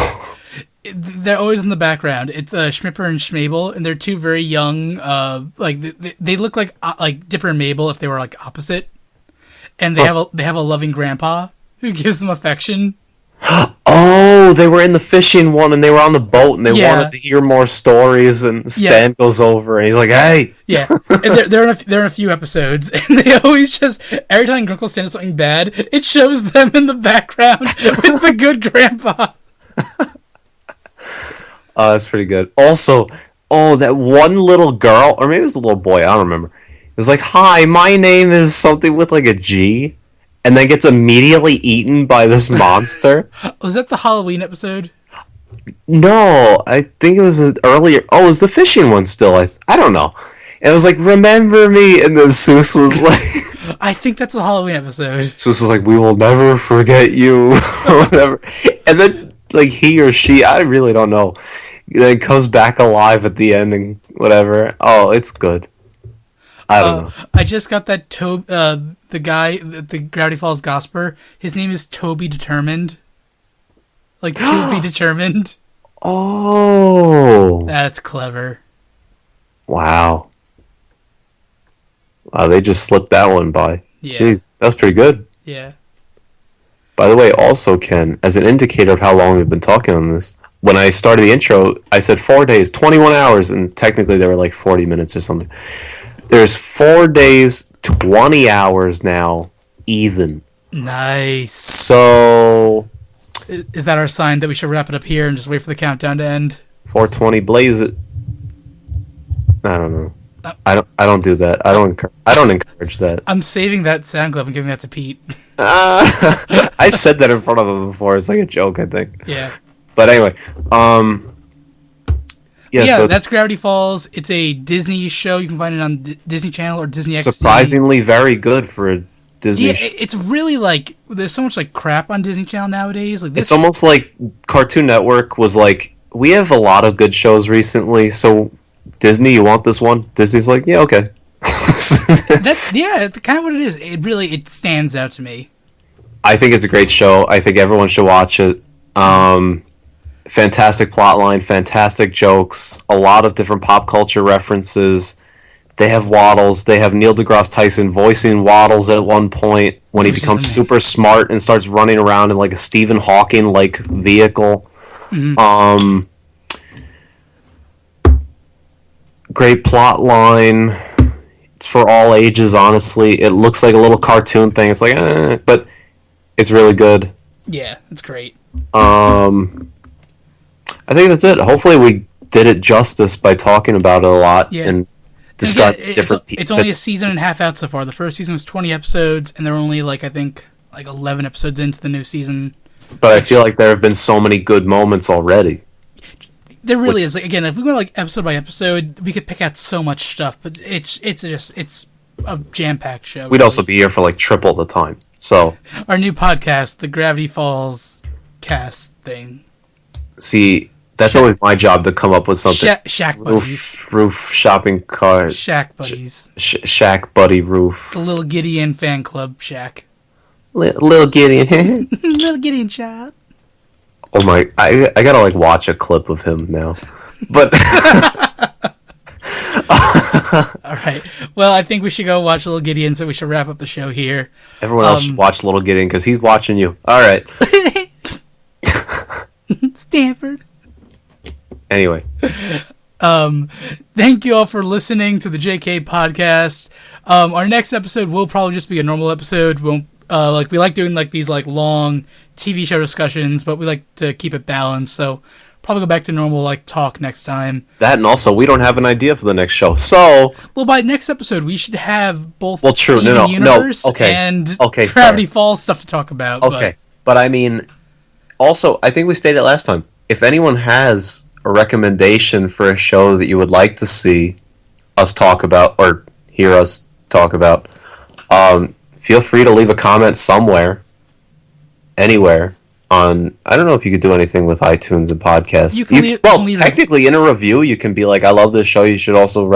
They're always in the background. It's Schmipper and Schmabel, and they're two very young. Like they look like Dipper and Mabel if they were like opposite, and they have a loving grandpa who gives them affection. Oh, they were in the fishing one, and they were on the boat, and they wanted to hear more stories. And Stan goes over, and he's like, "Hey, yeah." And they're in a few episodes, and they always just every time Grunkle Stan does something bad, it shows them in the background with the good grandpa. Oh, that's pretty good. Also, that one little girl, or maybe it was a little boy, I don't remember. It was like, "Hi, my name is something with like a G," and then gets immediately eaten by this monster. Was that the Halloween episode? No, I think it was an earlier. Oh, it was the fishing one still. I don't know. And it was like, "Remember me," and then Seuss was like... I think that's a Halloween episode. Seuss was like, "We will never forget you," or whatever. And then, like, he or she, I really don't know, then comes back alive at the end and whatever. Oh, it's good. I don't know. I just got that the guy, the Gravity Falls Gosper, his name is Toby Determined. Like, to be determined. Oh. That's clever. Wow. Wow, they just slipped that one by. Yeah. Jeez, that was pretty good. Yeah. By the way, also, Ken, as an indicator of how long we've been talking on this, when I started the intro, I said 4 days, 21 hours, and technically they were like 40 minutes or something. There's 4 days, 20 hours now, even. Nice. So... Is that our sign that we should wrap it up here and just wait for the countdown to end? 420, blaze it. I don't know. I don't do that. I don't encourage that. I'm saving that sound clip and giving that to Pete. I've said that in front of him before. It's like a joke, I think. Yeah. But anyway, so that's Gravity Falls. It's a Disney show. You can find it on Disney Channel or Disney XD. Surprisingly very good for a Disney. Yeah, it's really like there's so much like crap on Disney Channel nowadays. Like this, it's almost like Cartoon Network was like, we have a lot of good shows recently, so Disney, you want this one? Disney's like, yeah, okay. That's kind of what it is. It stands out to me. I think it's a great show. I think everyone should watch it. Fantastic plotline, fantastic jokes, a lot of different pop culture references. They have Waddles. They have Neil deGrasse Tyson voicing Waddles at one point when he becomes super smart and starts running around in like a Stephen Hawking-like vehicle. Mm-hmm. Great plot line. It's for all ages, honestly. It looks like a little cartoon thing. It's like, but it's really good. Yeah, it's great. I think that's it. Hopefully we did it justice by talking about it a lot and describe different people. It's only a season and a half out so far. The first season was 20 episodes, and they're only, I think 11 episodes into the new season. But I feel like there have been so many good moments already. There really is. Again, if we go episode by episode, we could pick out so much stuff, but it's a jam-packed show. We'd also be here for triple the time. So our new podcast, the Gravity Falls cast thing. See, that's always my job to come up with something. Shack buddies. Roof shopping cart. Shack buddies. Shack buddy roof. The Little Gideon fan club shack. Little Gideon. Little Gideon shop. Oh my! I gotta watch a clip of him now, but All right. Well, I think we should go watch Little Gideon, so we should wrap up the show here. Everyone else should watch Little Gideon because he's watching you. All right. Stanford. Anyway. Thank you all for listening to the JK podcast. Our next episode will probably just be a normal episode. We like doing like these like long TV show discussions, but we like to keep it balanced. So probably go back to normal like talk next time. That, and also we don't have an idea for the next show. So by next episode we should have both Steven Universe and Gravity Falls stuff to talk about. Okay, but I mean, also I think we stated last time, if anyone has a recommendation for a show that you would like to see us talk about or hear us talk about, feel free to leave a comment somewhere, anywhere. I don't know if you could do anything with iTunes and podcasts. Technically, in a review, you can be like, "I love this show. You should also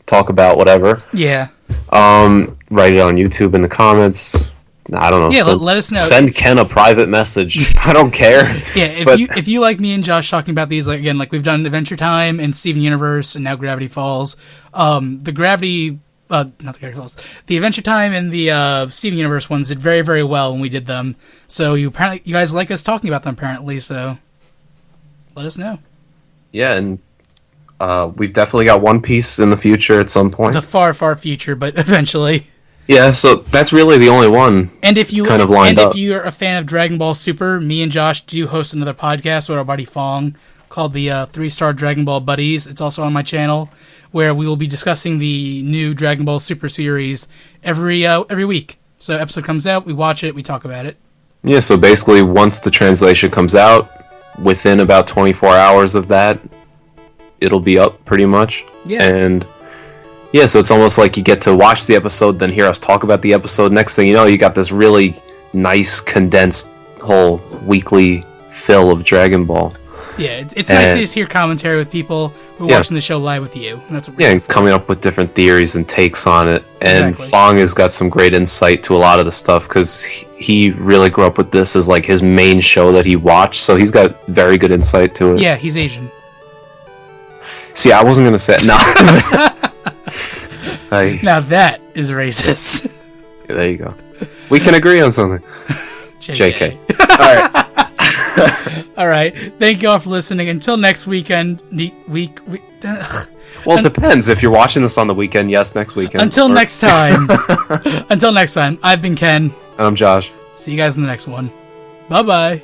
talk about whatever." Yeah. Write it on YouTube in the comments. I don't know. Yeah, let us know. Send Ken a private message. I don't care. Yeah, if you like me and Josh talking about these, like we've done Adventure Time and Steven Universe and now Gravity Falls. Not the Gravity Falls. The Adventure Time and the Steven Universe ones did very, very well when we did them. So you guys like us talking about them apparently. So let us know. Yeah, and we've definitely got One Piece in the future at some point. The far, far future, but eventually. Yeah, so that's really the only one. And if you're a fan of Dragon Ball Super, me and Josh do host another podcast with our buddy Fong called the 3-Star Dragon Ball Buddies. It's also on my channel, where we will be discussing the new Dragon Ball Super series every week. So episode comes out, we watch it, we talk about it. Yeah, so basically once the translation comes out, within about 24 hours of that, it'll be up pretty much. Yeah. And yeah, so it's almost like you get to watch the episode, then hear us talk about the episode. Next thing you know, you got this really nice, condensed whole weekly fill of Dragon Ball. Yeah, it's nice to just hear commentary with people who are watching the show live with you. And that's what and coming up with different theories and takes on it. And exactly. Fong has got some great insight to a lot of the stuff because he really grew up with this as like his main show that he watched. So he's got very good insight to it. Yeah, he's Asian. See, I wasn't going to say it. No. Now that is racist. There you go. We can agree on something. JK. All right. All right. Thank you all for listening. Until next weekend. Well, it depends. If you're watching this on the weekend, yes, next weekend. Until next time. Until next time. I've been Ken. And I'm Josh. See you guys in the next one. Bye-bye.